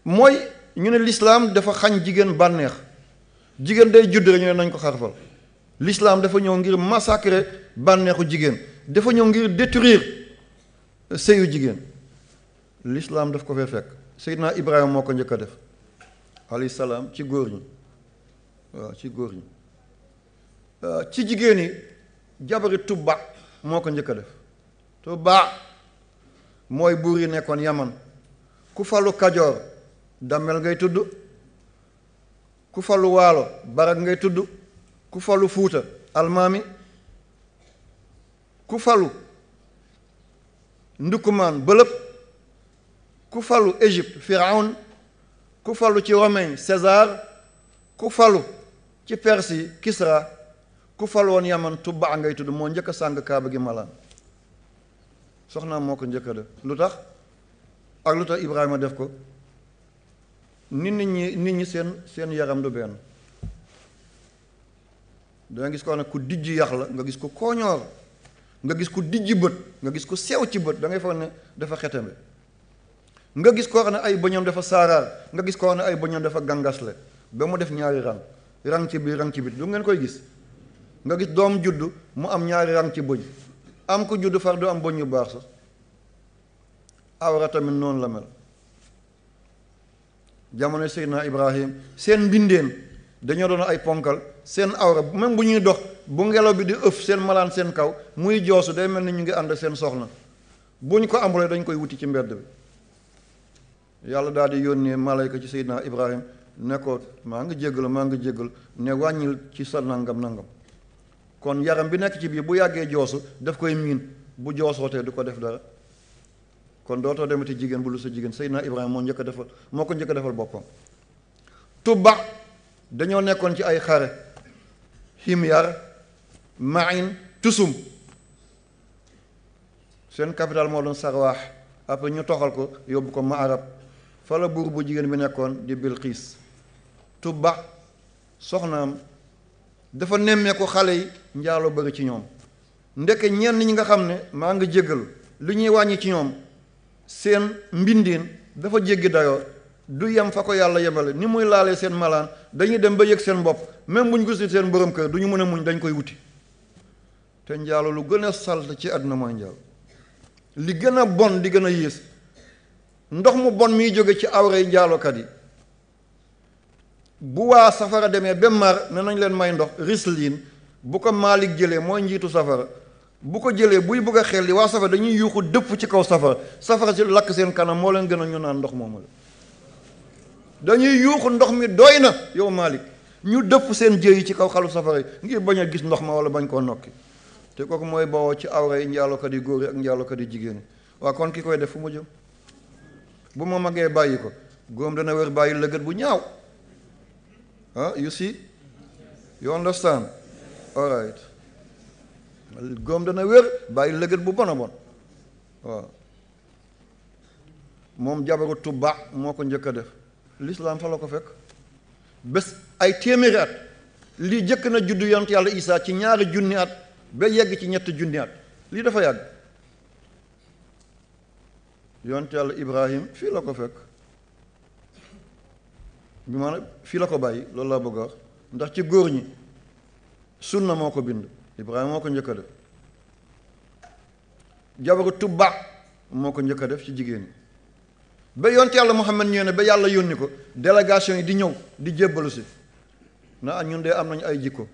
mooy ñu ne l'islam dafa xañ jigéen bànneex jigéen day judd rek ñu ne nañ ko xarfal l'islam dafa ñëw ngir massacrer bànneexu jigéen dafa ñëw ngir détruire sëyu jigéen l'islam daf ko fee fekk Seydina Ibrahima moo ko njëkk a def alayhi salaam ci góor ñi waaw ci góor ñi ci jigéen yi jabari Tubba moo ko njëkk a def Tubba mooy buur yi nekkoon Yaman ku falu Kajoor Damel ngay tudd ku falu Waalo Barak ngay tudd ku falu Fuuta Almaami ku falu Ndukumaan Bëlëb ku falu Égypte Firawn ku falu ci Romain César ku falu ci Perse yi Kisra ku falu woon Yaman Tubba ngay tudd moo njëkk a sàng kaaba gi malaan soxnaam moo ko njëkk a def lu tax ak lu tax Ibrahima def ko nit ñi seen yaram du benn danga gis ko ne ku dijj yax la nga gis ko kooñoor nga gis ko dijj bët nga gis ko sew ci bët da ngay foog ne dafa xetambe nga gis koo xam ne ay bëñam dafa saaraar nga gis koo xam ne ay bëñam dafa gangasle ba mu def ñaari rang ci biir rang ci bit du ngeen koy gis nga gis doom judd mu am ñaari rang ci bëñ am ko judd far du am bëñ yu baax sax awra tamit noonu la mel jamono Seydina Ibrahim seen mbindeen dañoo doon ay ponkal seen awra même bu ñuy dox bu ngelaw bi di ëf seen malaan seen kaw muy joosu day mel ni ñu ngi ànd seen soxna buñ ko amulee dañ koy wuti ci mbedd bi yàlla daal di yónnee malayka ci Seydina Ibrahim ne ko maa ngi jéggal ne wàññil ci sa nangam kon yaram bi nekk ci biir bu yàggee joosu daf koy miin bu joosootee du ko def dara kon dootoo demati jigéen bu lu sa jigéen Seydina Ibrahima moo ko njëkk a defal boppam Tubba dañoo nekkoon ci ay xare Himyar Ma'in Tusum seen capital moo doon Sarwaax après ñu toxal ko yóbbu ko Ma'arab fa la buur bu jigéen bi nekkoon di Bilqiis Tubba soxnaam dafa nemmeeku xale yi njaaloo bëri ci ñoom ndeke ñenn ñi nga xam ne maa ngi jéggalu li ñuy wàññi ci ñoom seen mbindiin dafa jéggi dayoo du yem fa ko yàlla yemale ni muy laalee seen malaan dañuy dem ba yëg seen bopp même bu ñu gisul seen borom kër du ñu mën a muñ dañ koy wuti te njaalo lu gën a salte ci àdduna mooy njaalo li gën a bon di gën a yées ndox mu bon miy jóge ci awray njaalokat yi bu waa safara demee ba mar ne nañ leen may ndox rislin bu ko Maalik jëlee mooy njiitu safara bu ko jëlee buy bëgg a xel li waa safara dañuy yuuxu dëpp ci kaw safara si lakk seen kanam moo leen gën a ñu naan ndox moomu la dañuy yuuxu ndox mi doy na yow Maalik ñu dëpp seen jëy yi ci kaw xalu safara yi ngir bañ a gis ndox ma wala bañ koo nokki te kooku mooy bawoo ci awra yi njaalokat yi góor yi ak njaalokat yi jigéen yi waa kon ki koy def fu mu jëm bu ma magee bàyyi ko góom dana wér bàyyi lëgët bu ñaaw you see you understand all right góom dana wér bàyyi lëgët bu bon a bon waaw moom jabaru Tubba moo ko njëkk a def l'islam fa la ko fekk bés ay téeméeri at lii jëkk na juddu yonent yàlla Isaa ci 2 junni at ba yegg ci 3 junni at lii dafa yàgg yonent yàlla Ibrahim fii la ko fekk bi maanaam fii la ko bàyyi loolu laa bëgg a wax ndax ci góor ñi sunna moo ko bind Ibrahima moo ko njëkk a def jabaru Tubba moo ko njëkk a def ci jigéen ñi ba yonent yàlla Muhammad ñëw ne ba yàlla yónni ko délégation yi di ñëw di jébbalu si na ñun de am nañu ay jikko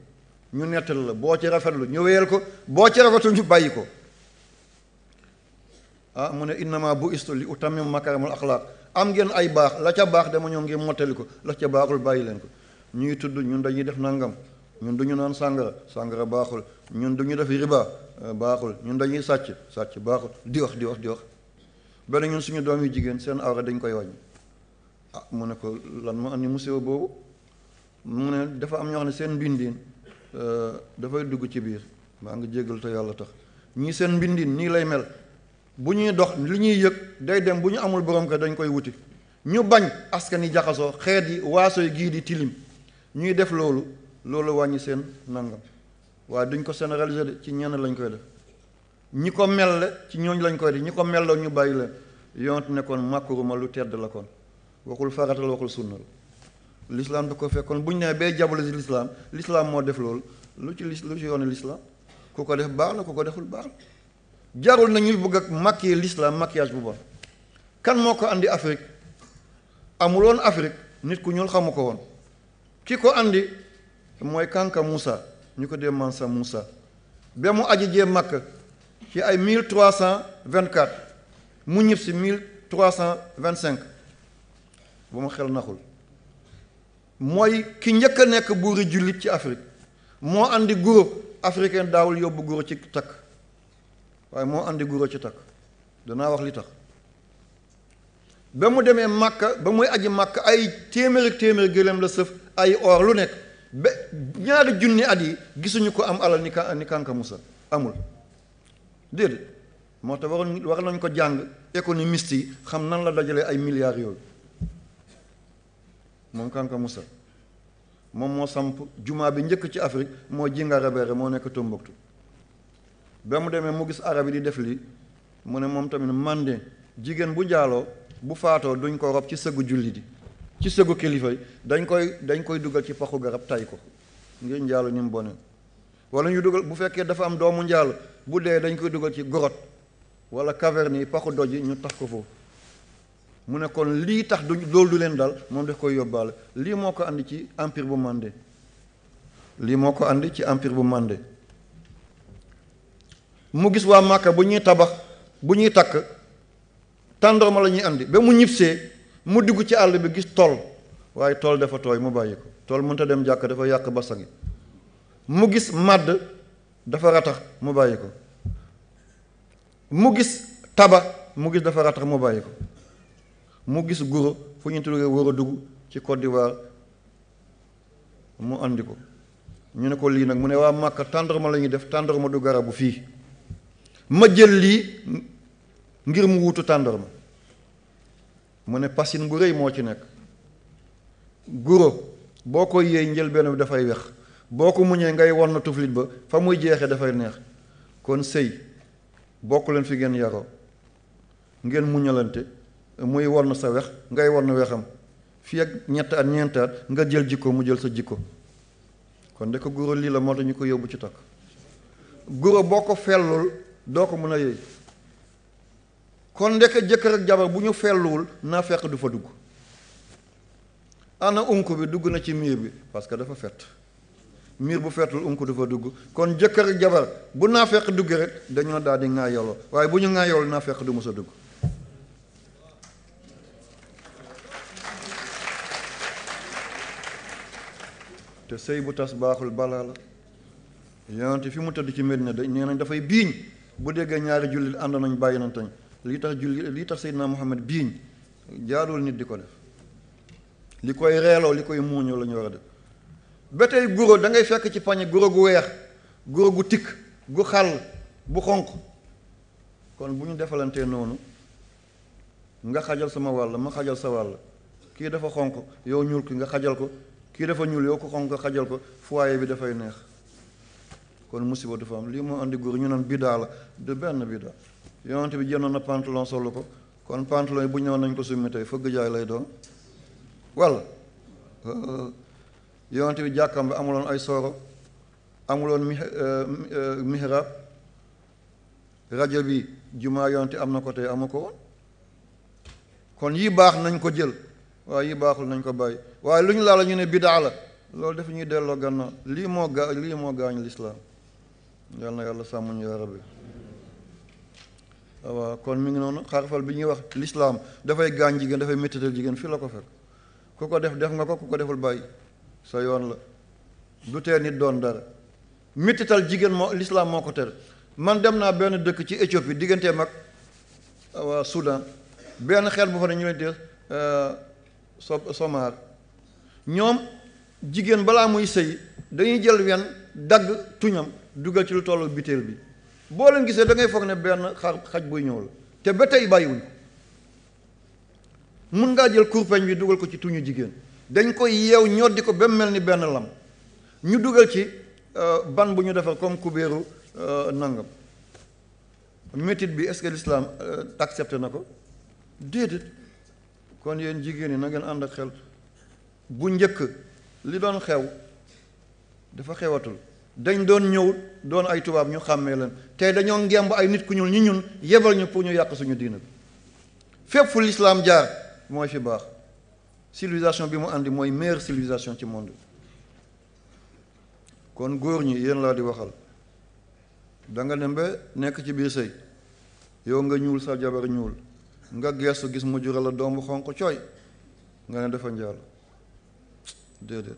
ñu nettali la boo ci rafetlu ñu wéyal ko boo ci rafetul ñu bàyyi ko ah mu ne innama bu istu li utammima makarimul axlaaq am ngeen ay baax la ca baax dama ñëw ngeen mottali ko la ca baaxul bàyyi leen ko ñuy tudd ñun dañuy def nangam ñun duñu naan sàngara baaxul ñun duñu def riba baaxul ñun dañuy sàcc baaxul di wax benn ñun suñu doom yu jigéen seen awra dañ koy wàññi ah mu ne ko lan moo andi musiba boobu mu ne dafa am ñoo xam ne seen mbindiin dafay dugg ci biir maa ngi jéggal te yàlla tax ñii seen mbindiin nii lay mel bu ñuy dox li ñuy yëg day dem bu ñu amul borom ko dañ koy wuti ñu bañ askan yi jaxasoo xeet yi waaso yi gii di tilim ñuy def loolu wàññi seen nangam waaye duñ ko généraliser de ci ñenn lañ koy def ñi ko mel ci ñooñ lañ koy def ñi ko melloo ñu bàyyi leen yonent ne kon màkkuruma lu tedd la kon waxul farata la waxul sunna la l'islam da ko fekkoon bu ñu nee bee jabale si l'islam moo def loolu lu ci yoonu l'islam ku ko def baax la ku ko deful baax la jarul nañu bëgg ak maquiller l'islam maquillage bu bon kan moo ko andi Afrique amuloon Afrique nit ku ñuul xamu ko woon ki ko andi mooy Kanka Moussa ñu ko dee Mansa Moussa ba mu aji jee Makka ci ay 1324 mu ñib si 1325 ba ma xel naxul mooy ki njëkk a nekk buuri jullit ci Afrique moo andi guro africain daawul yóbbu guro ci takk waaye moo andi guro ci takk danaa wax li tax ba mu demee Makka ba muy aji Makka ay téeméeri gëléem la sëf ay or lu nekk ba ñaari junni at yi gisuñu ko am alal ni Kanka Moussa amul déedéet moo tax war nañ ko jàng économiste yi xam nan la dajalee ay milliards yooyu moom Kanka Moussa moom moo samp jumaa bi njëkk ci Afrique moo Djingarabere moo nekk Tombouctou ba mu demee mu gis arab yi di def lii mu ne moom tamit Mandé jigéen bu njaaloo bu faatoo duñ ko rob ci sëggu julli di ci sëggu kilifa yi dañ koy dugal ci paxu garab tay ko ngir njaalo ni mu bone wala ñu dugal bu fekkee dafa am doomu njaalo bu dee dañ koy dugal ci grotte wala caverne yi paxu doj yi ñu tax ko foofu mu ne kon lii tax loolu du leen dal moom daf koy yóbbaale lii moo ko andi ci empire bu Mandé mu gis waa Màkka bu ñuy tabax bu ñuy takk tàndarma la ñuy andi ba mu ñibsee mu dugg ci àll bi gis tool waaye tool dafa tooy mu bàyyi ko tool mënta dem jàkk dafa yàq basa gi mu gis màdd dafa ratax mu bàyyi ko mu gis taba mu gis dafa ratax mu bàyyi ko mu gis guro fu ñu tuddee war a dugg ci Côte d'Ivoire mu andi ko ñu ne ko lii nag mu ne waa Màkka tàndarma la ñuy def tàndarma du garabu fii ma jël lii ngir mu wutu tàndarma mu ne pasin bu rëy moo ci nekk guro boo ko yéey njëlbeen bi dafay wex boo ko muñee ngay won na tuflit ba fa muy jeexee dafay neex kon sëy bokk leen fi ngeen yaroo ngeen muñalante muy won sa wex ngay won wexam fii ak ñett at ñeent at nga jël jikko mu jël sa jikko kon de ko guro lii la moo tax ñu ko yóbbu ci takk guro boo ko fellul doo ko mën a yëy kon ndeke jëkkër ak jabar bu ñu felluwul naa fekk du fa dugg ana unk bi dugg na ci miir bi parce que dafa fett miir bu fettul unk du fa dugg kon jëkkër ak jabar bu naa fekk dugg rek dañoo daal di ŋaayoloo waaye bu ñu ŋaayoloo naa fekk du mës a dugg te sëy bu tas baaxul balaa la yonent fi mu tëdd ci Medina da nee nañ dafay biiñ bu déggee ñaari jullit ànd nañ bàyyi nañ tañ lii tax Seydina Muhammad biiñ jaadul nit di ko def li koy reeloo li koy muuñoo la ñu war a def ba tey guro da ngay fekk ci pañe guro gu weex guro gu tikk gu xàll bu xonq kon bu ñu defalantee noonu nga xajal sama wàll ma xajal sa wàll kii dafa xonq yow ñuul ki nga xajal ko kii dafa ñuul yow ko xonq nga xajal ko foyer bi dafay neex kon musiba dafa am lii moo andi góor ñu naan bidaa la de benn bidaa yonent bi jëndoon na pantalon solo ko kon pantalon yi bu ñëw nañ ko summi tey fëgg jaay lay doon walla yonent bi jàkkam bi amuloon ay sooro amuloon mihrab rajo bi jumaa yonent am na ko tey amu ko woon kon yi baax nañ ko jël waaye yi baaxul nañ ko bàyyi waaye lu ñu laala ñu ne bidaa la loolu daf ñuy delloo gannaaw lii moo gaañ lislaam yal na yàlla sàmm ñu yaa rabbi waaw kon mi ngi noonu xarafal bi ñuy wax l'islam dafay gaañ jigéen dafay méttital jigéen fii la ko fekk ku ko def nga ko ku ko deful bàyyi sa yoon la du tee nit doon dara méttital jigéen moo l'islam moo ko tere man dem naa benn dëkk ci Éthiopie digganteem ak waa Soudan benn xeet bu fa ne ñu leen di Somar ñoom jigéen balaa muy sëy dañuy jël wenn dagg tuñam dugal ci lu tollu biteel bi boo leen gisee da ngay foog ne benn xaj buy ñëw la te ba tey bàyyiwuñ ko mun ngaa jël kurpeñ bi dugal ko ci tuñu jigéen dañ koy yeew ñoddi ko ba mel ni benn lam ñu dugal ci ban bu ñu defar comme kubéeru nangam métit bi est-ce que l'islam accepté na ko déedéet kon yéen jigéen ñi na ngeen ànd ak xel bu njëkk li doon xew dafa xewatul dañ doon ñëw doon ay tubaab ñu xàmmee leen tey dañoo ngemb ay nit ku ñuul ñi ñun yebal ñu pour ñu yàq suñu diina bi fépp fu l'islam jaar mooy fi baax civilisation bi mu àndi mooy meilleure civilisation ci monde kon góor ñi yéen laa di waxal da nga dem ba nekk ci biir sëy yow nga ñuul sa jabar ñuul nga geestu gis mu jural la doomu xonq cooy nga ne dafa njaalo déedéet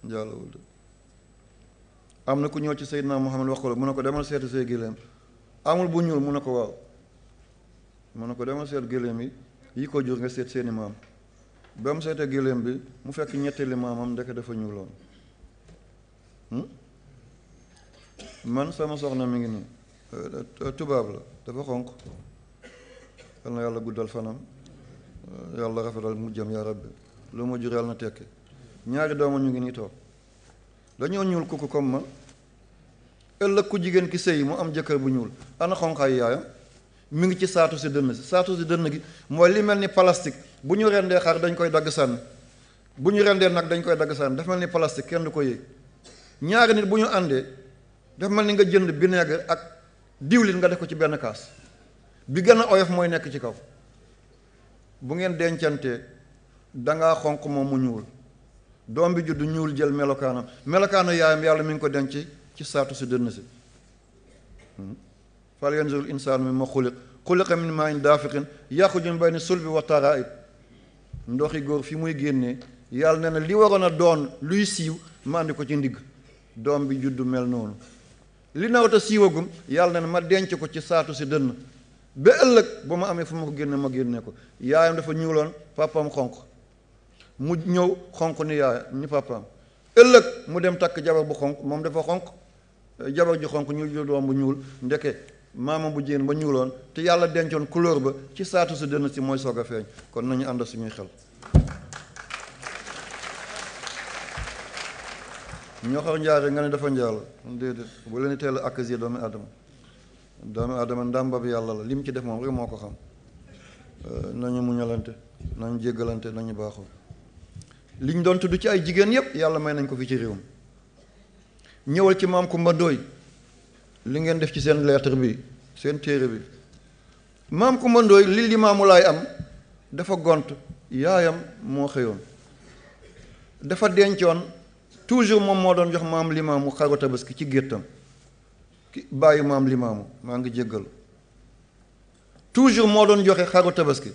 njaalowul de am na ku ñëw ci Seydina Muhammad wax ko la mu ne ko demal seeti say géléem amul bu ñuul mu ne ko waaw mu ne ko demal seet géléem yi ko jur nga seet seeni maam ba mu seetee géléem bi mu fekk ñetteeli maamam ndeke dafa ñuuloon man sama soxna mi ngi nii tubaab la dafa xonq yal na yàlla guddal fanam yàlla rafetal mu jëm yaa rabbi lu ma jur yàlla na tekki ñaari dooma ñu ngi nii toog dañoo ñuul kukku comme ma ëllëg ku jigéen ki sëy mu am jëkkër bu ñuul ana xonqaay yaayam mi ngi ci saatu si dënn gi mooy li mel ni plastique bu ñu rendee xar dañ koy dagg sànni bu ñu rendee nag dañ koy dagg sànni dafa mel ni plastique kenn du ko yëg ñaari nit bu ñu àndee dafa mel ni nga jënd vinaigre ak diwlin nga def ko ci benn kaas bi gën a oyof mooy nekk ci kaw bu ngeen dencantee dangaa xonq moom mu ñuul doom bi juddu ñuul jël melokaanu yaayam yàlla mi ngi ko denc ci saatu si dënn si fal yanzuril insaanu mimma xuliqa min maa'in daafiqin yaxruju min bayni sulbi wa taraa'ib ndoxi góor fi muy génnee yàlla nee na li waroon a doon luy siiw ma andi ko ci ndigg doom bi juddu mel noonu li nawta siiwagum yàlla nee na ma denc ko ci saatu si dënn ba ëllëg ba ma amee fu ma ko génne ma génne ko yaayam dafa ñuuloon papaam xonq mu ñëw xonq ni yaay ni papaam ëllëg mu dem takk jabar bu xonq moom dafa xonq jabar ji xonq ñu jël doom bu ñuul ndeke maama bu jigéen ba ñuuloon te yàlla dencoon couleur ba ci saatu si dënn si mooy soog a feeñ kon nañu ànd suñuy xel ñoo xar njaare nga ne dafa njaal déedéet bu leen teel a accuser doomu aadama ndàmba bi yàlla la li mu ci def moom rek moo ko xam nañu muñalante nañu jéggalante nañu baaxoo liñ doon tudd ci ay jigéen yépp yàlla may nañ ko fi ci réew mi ñëwal ci maam Kumba Ndooy li ngeen def ci seen lettre bi seen téere bi maam Kumba Ndooy li Limaamu Laay am dafa gont yaayam moo xëyoon dafa dencoon toujours moom moo doon jox maam Limaamu xaru tabaski ci géttam bàyyi maam Limaamu maa ngi jéggal toujours moo doon joxe xaru tabaski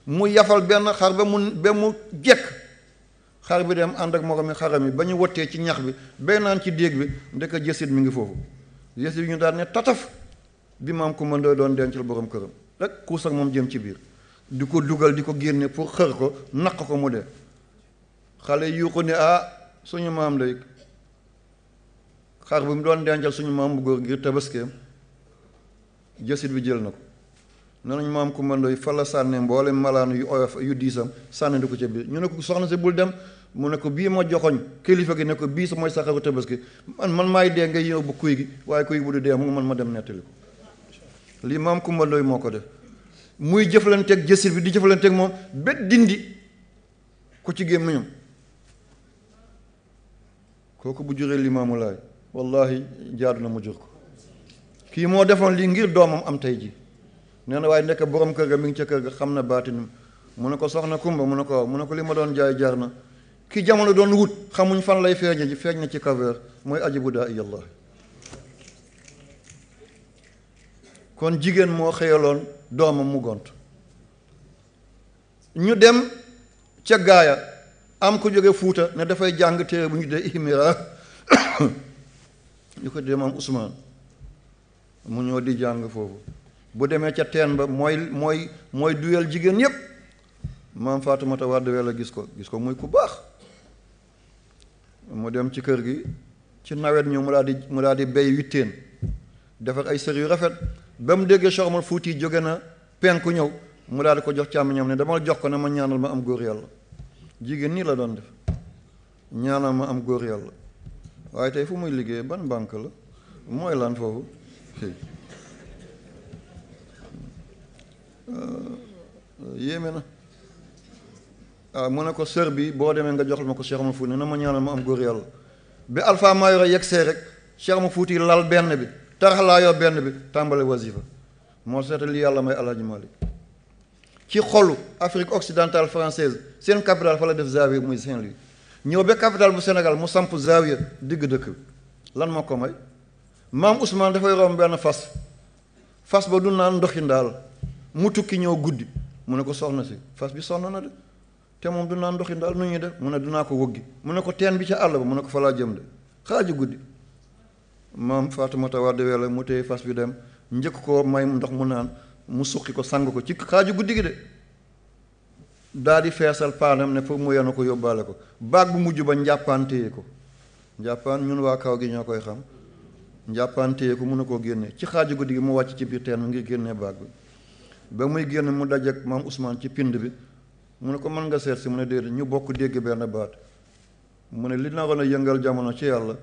mu yafal benn xar ba mu jekk xar bi dem ànd ak moromi xaram yi ba ñu wottee ci ñax bi bay naan ci déeg bi ndeka jësit mi ngi foofu jësit bi ñu daal ne tataf bi maam Kumba Ndooy doon dencal borom këram rek kuus ak moom jëm ci biir di ko dugal di ko génne pour xër ko naq ko mu dee xale yuuxu ne suñu maam lay xar bi mu doon dencal suñu maam bu góor ngir tabaskeem jësit bi jël na ko ne nañ maam Kumba Ndooy fa la sànne mboole malaan yu oyof yu diisam sànni di ko ca biir ñu ne ko soxna si bul dem mu ne ko bii ma joxoñ kilifa gi ne ko bii sa mooy sa xaru tabaski man maay dee nga yóbbu kuy gi waaye kuy bu du dee mu man ma dem nettali ko lii maam Kumba Ndooy moo ko def muy jëflanteeg jësit bi di jëflanteeg moom ba dindi ko ci gémmiñam kooku bu juree Limaamu Laay wallahi jaadu na mu jur ko kii moo defoon lii ngir doomam am tey ji nee na waaye nekk borom kër ga mi ngi ca kër ga xam na baatin mu ne ko soxna Kumba mu ne ko waaw mu ne ko li ma doon jaay jar na ki jamono doon wut xamuñ fan lay feeñe ji feeñ na ci kaweer mooy ajibu daa iyallah kon jigéen moo xëyaloon doomam mu gont. ñu dem ca gaaya am ko jóge Fuuta ne dafay jàng téere bu ñu dee ihmira ñu ko dee maam Ousmane mu ñëw di jàng foofu. bu demee ca teen ba mooy duyal jigéen yépp maam Faatumata Wàdd Wele gis ko muy ku baax. mu dem ci kër gi ci nawet ñu mu daal di béy witteen defar ay sër yu rafet ba mu déggee Cheikh Omar Fuuti jóge na penku ñëw mu daal di ko jox càmmiñam ne dama jox ko ne ma ñaanal ma am góor yàlla. jigéen nii la doon def, ñaanal ma am góor yàlla. waaye tey fu muy liggéey ban banque la mooy lan foofu yéeme na. waaw mu ne ko sër bi boo demee nga joxal ma ko Cheikh Omar Fuuti ne na ma ñaanal ma am góor yàlla. bi Alpha Mayoro yegsee rek Cheikh Omar Fuuti lal benn bi taraxlaayoo benn bi tàmbale wasifa moo seeta li yàlla may Alaaji Malik ci xolu Afrique occidentale française seen capitale fa la def zawiya muy Saint-Louis. ñëw ba capitale bu Sénégal mu samp zawiya digg dëkk bi lan moo ko may maam Ousmane dafay romb benn fas ba du naan ndoxi ndaal mu tukki ñëw guddi mu ne ko soxna si fas bi sonn na de te moom du naan ndoxi ndaal nu ñuy def mu ne dinaa ko wëggi mu ne ko teen bi ca àll ba mu ne ko fa laa jëm de xaaju guddi maam Faatumata Wàdd Wele mu téye fas bi dem njëkk ko may ndox mu naan mu suqi ko sang ko ci xaaju guddi gi de daa di feesal paanam ne pour mu yenu ko yóbbaale ko baag bu mujj ba njàppaan téye ko njàppaan ñun waa kaw gi ñoo koy xam njàppaan téye ko mun na koo génne ci xaaju guddi gi mu wàcc ci biir teen ngir génnee baag bi ba muy génn mu dajeek maam Ousmane ci pind bi mu ne ko mën nga seet si mu ne déedéet ñu bokk dégg benn baat mu ne li naroon a yëngal jamono ci yàlla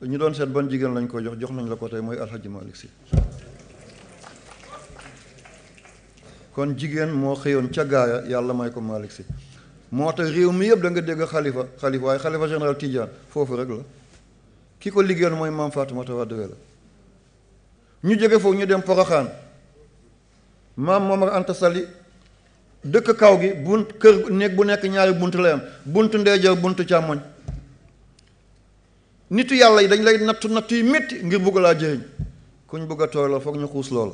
ñu doon seet ban jigéen lañ ko jox nañ la ko tey mooy Alhaji Malick Sy. kon jigéen moo xëyoon ca gaaya yàlla may ko Malick Sy moo tax réew mi yëpp da nga dégg xalifa waaye xalifa général Tidiane foofu rek la ki ko liggéeyoon mooy maam Faatumata Wàdd Wele. ñu jóge foofu ñu dem Poroxaan maam Momar Anta Sali dëkk kaw gi kër néeg bu nekk ñaari bunt lay am buntu ndeyjoor buntu càmmoñ. nitu yàlla yi dañ lay nattu yu métti ngir bugg laa jëriñ kuñ bugg a tooy la foog ñu xuus loola.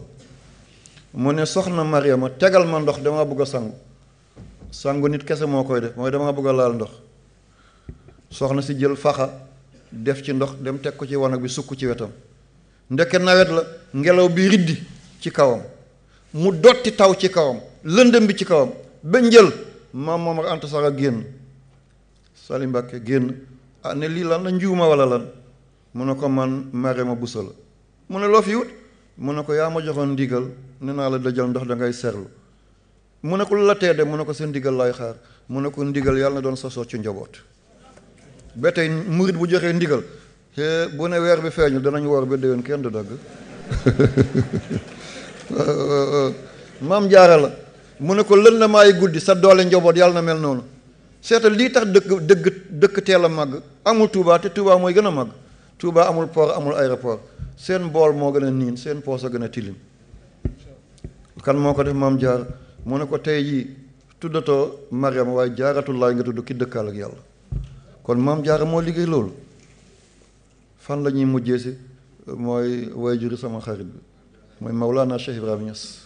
mu ne soxna Mariama tegal ma ndox dama bëgg a sangu nit kese moo koy def mooy dama bëgg a laal ndox. soxna si jël faxa def ci ndox dem teg ko ci wanag bi sukk ci wetam ndeke nawet la ngelaw bi riddi ci kawam mu dotti taw ci kawam lëndëm bi ci kawam ba njël maam Momar Anta Sara génn Sali Mbàkke génn ne lii lan la njuuma wala lan mu ne ko man Mariama Bousso la mu ne loo fi wut mu ne ko yaa ma joxoon ndigal ne naa la dajal ndox da ngay serlu mu ne ko lu la tee de mu ne ko seen ndigal laay xaar mu ne ko ndigal yàlla na doon sosoo ci njaboot ba tey murit bu joxee ndigal bu ne weer bi feeñu danañ woor ba déwén kenn du dagg maam jaara la mu ne ko lën na maay guddi sa doole njaboot yàlla na mel noonu seetal lii tax dëkk teel a màgg amul Touba te Touba mooy gën a màgg Touba amul port amul aéroport seen bool moo gën a niin seen poos a gën a tilim kan moo ko def maam jaar mu ne ko tey jii tuddatoo Mariama waaye jaaratullaay nga tudd ki dëkkaal ak yàlla kon maam jaara moo liggéey loolu fan la ñuy mujjee si mooy way juri sama xarit bi mooy Mawlana Cheikh Ibrahima Niass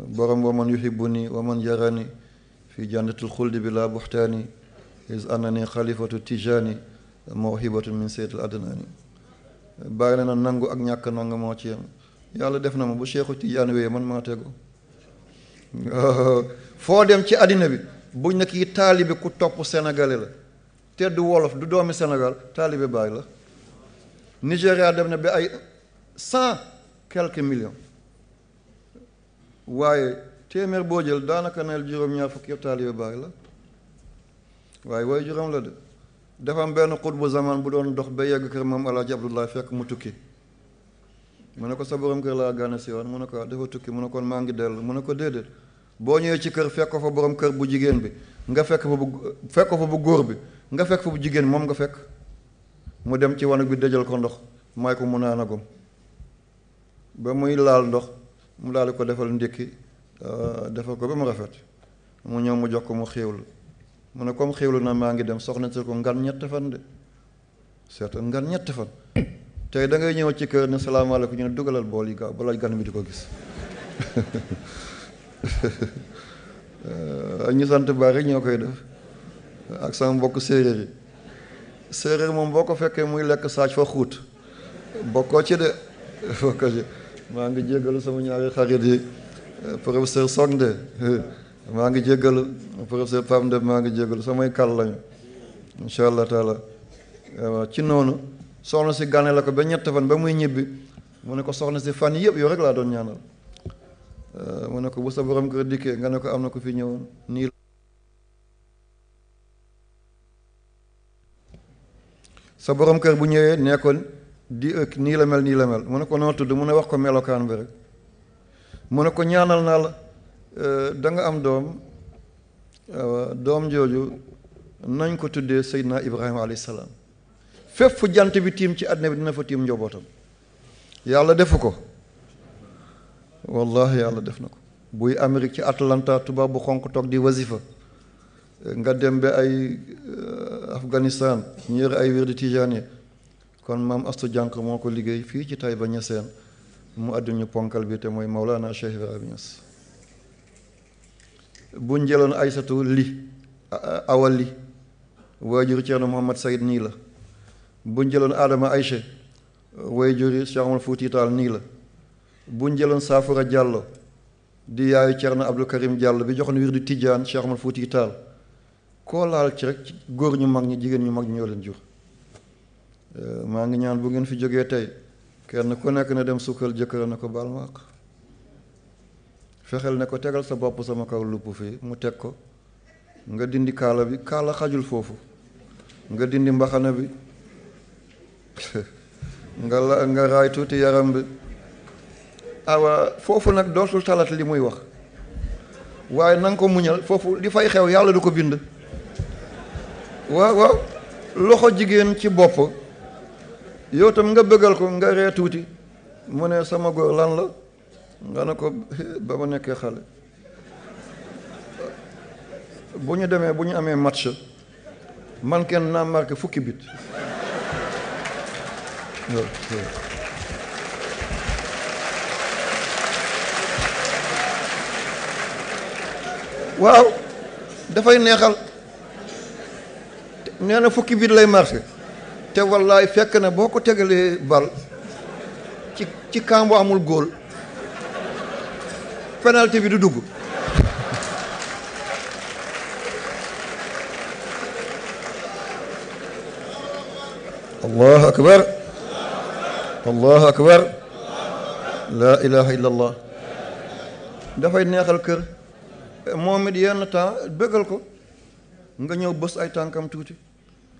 borom wa man yuhibbuni wa man yarani fi jannatil xuldi bi la buxtaani is annani xalifatu tijani mawhibatu min seetil adnaani bàyyi na nangu ak ñàkk nangu moo ci yem yàlla def na ma bu Cheikhu Tijaan wéyee man maa tegu foo dem ci àddina bi buñ ne kii taalibe ku topp sénégalais la te du wolof du doomi Sénégal taalibe Baay la Nigéria dem na ba ay 100 quelques millions waaye téeméer boo jël daanaka neel juróom-ñaar fukki yëpp taalibe Baay la waaye way juróom la de dafa am benn xutbu zaman bu doon dox ba yegg kër moom Alaaji Abdoulaye fekk mu tukki mu ne ko sa borom kër laa gane si woon mu ne ko dafa tukki mu ne kon maa ngi dellu mu ne ko déedéet boo ñëwee ci kër fekk ko fa borom kër bu jigéen bi nga fekk ko fa bu góor bi nga fekk fa bu jigéen moom nga fekk mu dem ci wanag bi dëjal ko ndox may ko mu naanagum ba muy laal ndox mu daal di ko defal ndékki defal ko ba mu rafet mu ñëw mu jox ko mu xéewlu mu ne comme xéewlu na maa ngi dem soxna si ko ngan ñett fan de seetal ngan ñett fan tey da ngay ñëw ci kër ne salaamaaleykum ñu ne dugalal bool yi gaaw balaa gan mi di ko gis ñu sant baax rek ñoo koy def ak sama mbokk séeréer yi séeréer moom boo ko fekkee muy lekk saaj fa xuut bokkoo ci de bokkoo ci maa ngi jéggalu sama ñaari xarit yi professeur Songde maa ngi jéggalu professeur Pam de maa ngi jéggalu samay kàll lañu incha allah taala ci noonu soxna si gane la ko ba ñett fan ba muy ñibbi mu ne ko soxna si fan yëpp yow rek laa doon ñaanal mu ne ko bu sa borom kër dikkee nga ne ko am na ko fi ñëwoon nii sa borom kër bu ñëwee nee ko nii la mel nii la mel mu ne ko noo tudd mu ne wax ko melokaan bi rek mu ne ko ñaanal naa la da nga am doom doom jooju nañ ko tuddee Seydina Ibrahima alayhi salaam fépp fu jant bi tiim ci àddina bi dina fa tiim njobootam yàlla defu ko wallahi yàlla def na ko buy Amérique ci Atlanta tubaab bu xonq toog di wasifa nga dem ba ay Afghanistan ñu yore ay wér di tijaani kon maam Astu Jànq moo ko liggéey fii ci Taïba Niassène mu àdduna ñu ponkal bi te mooy Mawlana Cheikh Ibrahima Niass bu njëloon Aysatu li awa li waajur Ceerno Muhammad Sayid nii la bu njëloon Adama Ayche waajur Cheikh Omar Fuuti Taal nii la bu njëloon Saafara Jàllo di yaayu Ceerno Abdul Karim Jàllo bi joxoon wir di Tijaan Cheikh Omar Fuuti Taal koo laal ci rek góor ñu mag ñi jigéen ñu mag ñi ñoo leen jur maa ngi ñaan bu ngeen fi jógee tey kenn ku nekk na dem sukkal jëkkër na ko baal ma àq fexeel ne ko tegal sa bopp sama kaw lupp fii mu teg ko nga dindi kaala bi kaala xajul foofu nga dindi mbaxana bi nga raay tuuti yaram bi awa foofu nag dootul talat li muy wax waaye na nga ko muñal foofu li fay xew yàlla du ko bind waaw loxo jigéen ci bopp yow tam nga bëggal ko nga ree tuuti mu ne sama góor lan la nga ne ko ba ma nekkee xale bu ñu demee bu ñu amee match man kenn naa marqué fukki bit waaw dafay neexal nee na fukki bit lay marqué te wallaay fekk na boo ko tegalee bal ci kambo amul góol penalty bi du dugg allahu akbar allahu akbar laa ilaha illa allah dafay neexal kër moom it yenn temps bëggal ko nga ñëw bës ay tànkam tuuti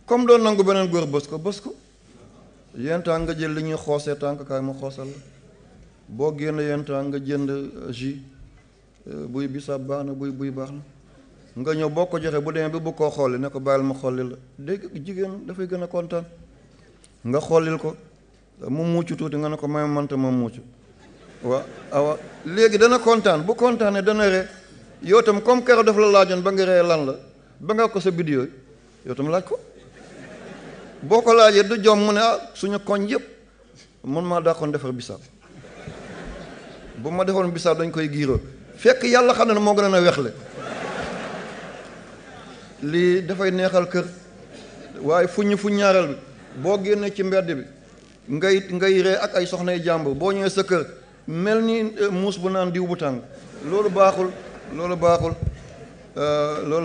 comme doon nangu beneen góor bës ko yenn temps nga jël li ñuy xoosee tànk kaay ma xoosal la boo génn yenn temps nga jënd jus buy bisaab baax na buy baax na nga ñëw boo ko joxee bu demee bi bu koo xolli ne ko bàyyil ma xolli la dégg jigéen dafay gën a kontaan nga xollil ko mu mucc tuuti nga ne ko may manta ma mucc waa awa léegi dana kontaan bu kontaanee dana ree yow tam comme keroog daf la laajoon ba nga ree lan la ba nga ko sa vidéo yow tam laaj ko boo ko laajee du jom mu ne suñu koñ yëpp man maa dàqoon defar bisaab bu ma defoon bisaab dañ koy giiroo fekk yàlla xam ne moo gën a wexle lii dafay neexal kër waaye fu ñaareel bi boo génnee ci mbedd bi ngay ree ak ay soxnay jàmbur boo ñëwee sa kër mel ni muus bu naan diw bu tàng loolu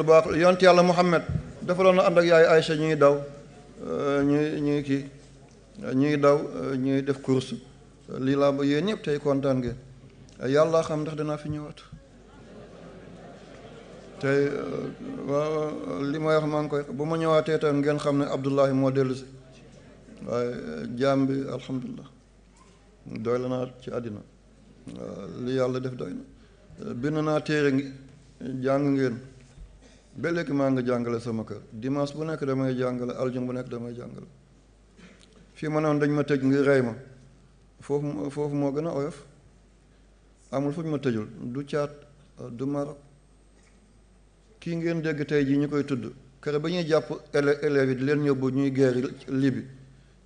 baaxul yonent yàlla Muhammad dafa doon ànd ak yaay Aïcha ñuy daw ñuy daw ñuy def course lii laa ba yéen ñëpp tey kontaan ngeen yàlla xam ndax danaa fi ñëwaat tey waaw li may wax maa ngi koy bu ma ñëwaatee tam ngeen xam ne Abdullahi moo dellu si waaye jaam bi alhamdulilah doy la naa ci àddina li yàlla def doy na bind naa téere ngi jàng ngeen ba léegi maa ngi jàngale sama kër dimanche bu nekk damay jàngale aljum bu nekk damay jàngale fii ma noonu dañ ma tëj ngir rey ma foofu moo gën a oyof amul fu ñu ma tëjul du Caad du Maroc kii ngeen dégg tey jii ñu koy tudd kere ba ñuy jàpp élèves yi di leen yóbbu ñuy guerre Libi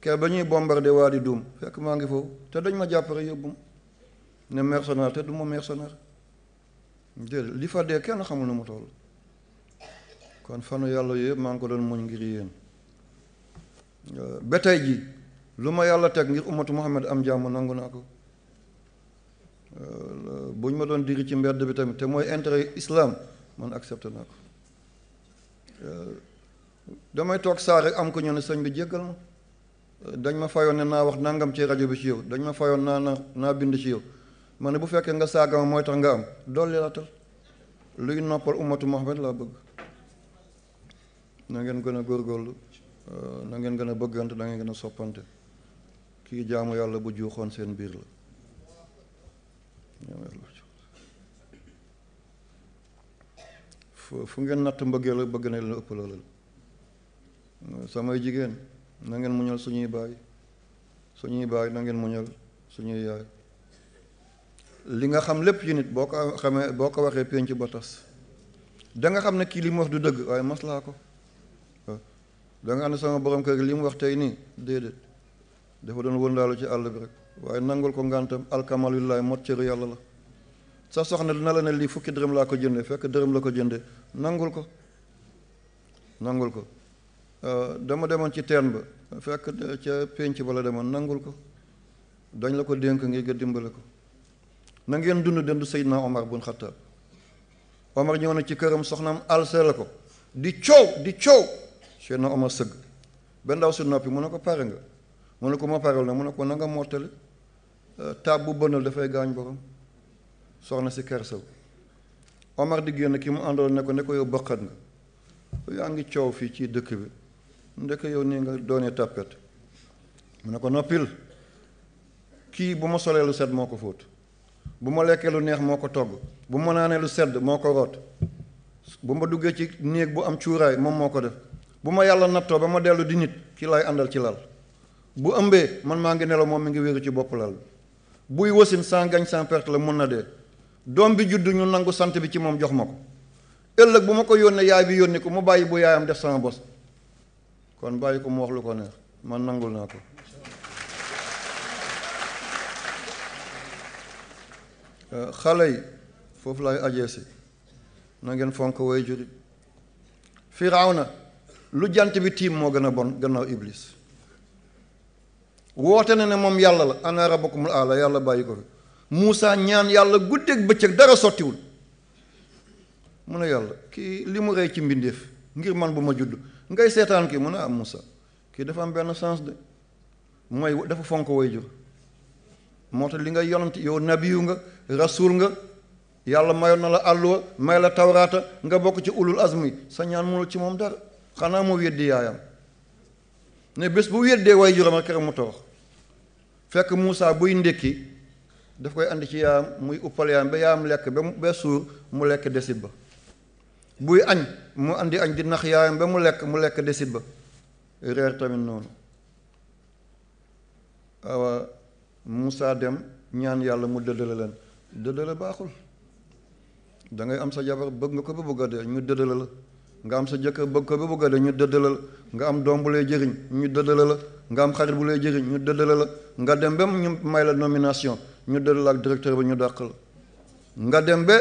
kër ba ñuy bombardé Wadi Dum fekk maa ngi foofu te dañ ma jàppare yóbbu ne mercenaire te du ma mercenaire déedéet li fa dee kenn xamul na mu toll kon fanu yàlla yëpp maa ngi ko doon muñ ngir yéen ba tey ji lu ma yàlla teg ngir ummatu Muhammad am jàmm nangu naa ko bu ñu ma doon diri ci mbedd bi tamit te mooy intérêt islam man accepté naa ko damay toog saa rek am ko ñu ne sëñ bi jéggal ma dañ ma fayoon ne naa wax nangam ci rajo bi ci yow dañ ma fayoon naa bind ci yow ma ne bu fekkee nga saaga ma mooy tax nga am dolli laatal luy noppal ummatu Muhammad laa bëgg na ngeen gën a góorgóorlu na ngeen gën a bëggante da ngeen gën a soppante kii jaamu yàlla bu juuxoon seen biir la fu ngeen natt mbëggee la bëgg na leen ëpp loola la samay jigéen na ngeen muñal suñuy baay na ngeen muñal suñuy yaay li nga xam lépp ci nit boo ko xamee boo ko waxee pénc ba tas da nga xam ne kii li mu wax du dëgg waaye maslaa ko da nga xam ne sama borom kër gi li mu wax tey nii déedéet dafa doon wëndaalu ci àll bi rek waaye nangul ko ngantam alkamalullahi mot cëru yàlla la sa soxna dina la ne lii fukki dërëm laa ko jënde fekk dërëm la ko jënde nangul ko dama demoon ci teen ba fekk ca pénc ba la demoon nangul ko dañ la ko dénk ngir nga dimbale ko na ngeen dund dendu Seydina Omar bun Xattaab Omar ñëw na ci këram soxnaam alsele ko di coow Seydina Omar sëgg ba ndaw si noppi mu ne ko pare nga mu ne ko ma parel na mu ne ko na nga mottali taab bu bënal dafay gaañ borom soxna si kersaw Omar di génn ki mu àndoon ne ko yow bëqat nga yaa ngi coow fii ci dëkk bi ndeke yow nii nga doonee tàppet mu ne ko noppil kii bu ma solee lu set moo ko fóot bu ma lekkee lu neex moo ko togg bu ma naanee lu sedd moo ko root bu ma duggee ci néeg bu am cuuraay moom moo ko def bu ma yàlla nattoo ba ma dellu di nit ki lay àndal ci lal bu ëmbee man maa ngi nelaw moom mi ngi wéeru ci bopp lal bi buy wasin sans gagne sans perte la mun na dee doom bi juddu ñu nangu sant bi ci moom jox ma ko ëllëg bu ma ko yónnee yaay bi yónni ko mu bàyyi bu yaayam def sama bos kon bàyyi ko mu wax lu ko neex man nangul naa ko xale yi foofu lay ajee si na ngeen fonk way juri Firawna lu jant bi tiim moo gën a bon gannaaw Iblis woote na ne moom yàlla la ana rabbukumul aala yàlla bàyyi ko fi Muusa ñaan yàlla guddeeg bëccëg dara sottiwul mu ne yàlla kii li mu rey ci mbindeef ngir man bu ma judd ngay seetaan kii mu ne am Muusa kii dafa am benn sens de mooy dafa fonk way jur moo tax li nga yonant yow nabiyu nga rasul nga yàlla mayoon na la àlluwa may la tawraata nga bokk ci ulul azmi sa ñaan mënul ci moom dara xanaa mu weddi yaayam ne bés bu weddee way juram rek mu torox fekk Muusa buy ndékki daf koy andi ci yaayam muy uppal yaayam ba yaayam lekk ba suur mu lekk desit ba buy añ mu andi añ di nax yaayam ba mu lekk desit ba reer tamit noonu awa Muusa dem ñaan yàlla mu dëddale leen dëddale baaxul da ngay am sa jabar bëgg nga ko ba bëgg a dee ñu dëddale la nga am sa jëkkër bëgg ko ba bëgg a dee ñu dëddale la nga am doom bu lay jëriñ ñu dëddale la nga am xarit bu lay jëriñ ñu dëddale la nga dem ba ñu may la nomination ñu dëddale ak directeur ba ñu dàq la nga dem ba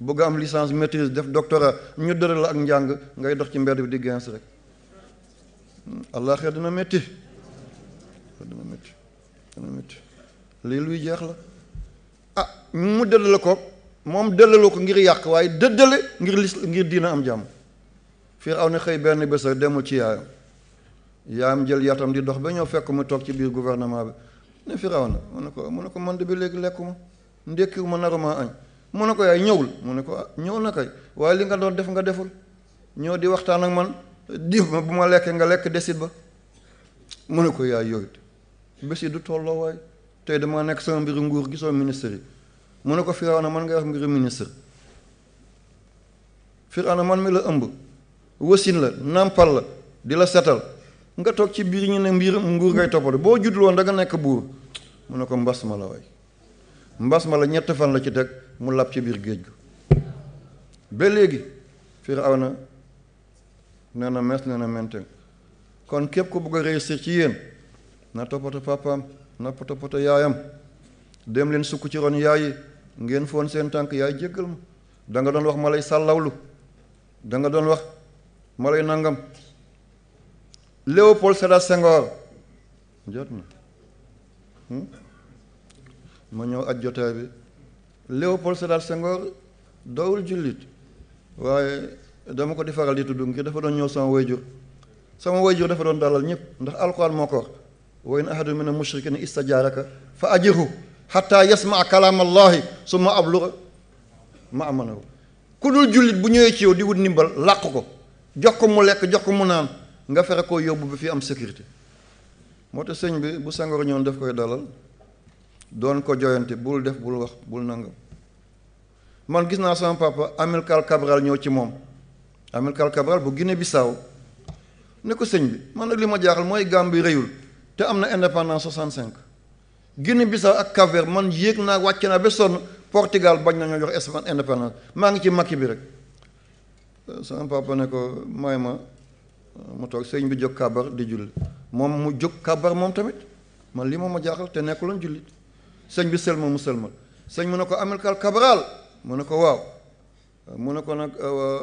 bëgg am licence maîtrise def doctorat ñu dëddale la ak njàng ngay dox ci mbedd bi di gens rek àllaaxira dina métti lii luy jeex la ah mu dëddale ko moom dëddale ko ngir yàq waaye dëddale ngir diina am jàmm Firawna xëy benn bés rek demul ci yaayam jël yatam di dox ba ñëw fekk mu toog ci biir gouvernement bi ne Firawna mu ne ko man de bi léegi lekkuma ndékkiwuma naruma añ mu ne ko yaay ñëwul mu ne ko ah ñëw na kay waaye li nga doon def nga deful ñëw di waxtaan ak man diw ma bu ma lekkee nga lekk desit ba mu ne ko yaay yooyu bés yi du tolloo waay tey dama nekk sama mbiru nguur gisoo ministre yi mu ne ko Firawna man ngay wax mbiru ministre Firawna man mi la ëmb wasin la nàmpal la di la setal nga toog ci biir ñu ne mbir nguur ngay toppatoo boo juddul woon da nga nekk buur mu ne ko mbas ma la waay mbas ma la 7 fan la ci teg mu lab ci biir géej gu ba léegi Firawna nee na mes nee na menten kon képp ku bëgg a réussir ci yéen na toppatoo papaam na toppatoo yaayam dem leen sukk ci ron yaay ngeen foon seen tànk yaay jéggal ma da nga doon wax ma lay sàllawlu da nga doon wax ma lay nangam. Léopold Sédar Senghor jot na ma ñëw aj jotaay bi. Léopold Sédar Senghor dawul jullit waaye dama ko di faral di tudd ngir dafa doon ñëw sama wayjur dafa doon dalal ñëpp ndax alquran moo ko wax wa in ahadun mina mushrikiina istajaaraka fa ajirhu hatta yasmaa kalaam allahi summa ablugha ma'manahu. ku dul jullit bu ñëwee ci yow di wut ndimbal làq ko jox ko mu lekk jox ko mu naan nga fexe koo yóbbu bi fi am sécurité. moo tax sëñ bi bu Senghor ñëwoon daf koy dalal doon ko joyante bul def bul wax bul nangam. man gis naa sama papa Amilcar Cabral ñëw ci moom Amilcar Cabral bu Guinée Bissau ne ko sëñ bi man nag li ma jaaxal mooy Gambie rëyul te am na indépendance 65 Guinée Bissau ak Cap-Vert man yéeg naa wàcc naa ba sonn Portugal bañ nañoo jox Espagne indépendance maa ngi ci makki bi rek. sama papa ne ko may ma mu toog sëñ bi jóg kabar di julli moom mu jóg kabar moom tamit man li moom ma jaaxal te nekkuloon jullit sëñ bi sëlmal mu sëlmal sëñ mu ne ko Amilcar Cabral mu ne ko waaw mu ne ko nag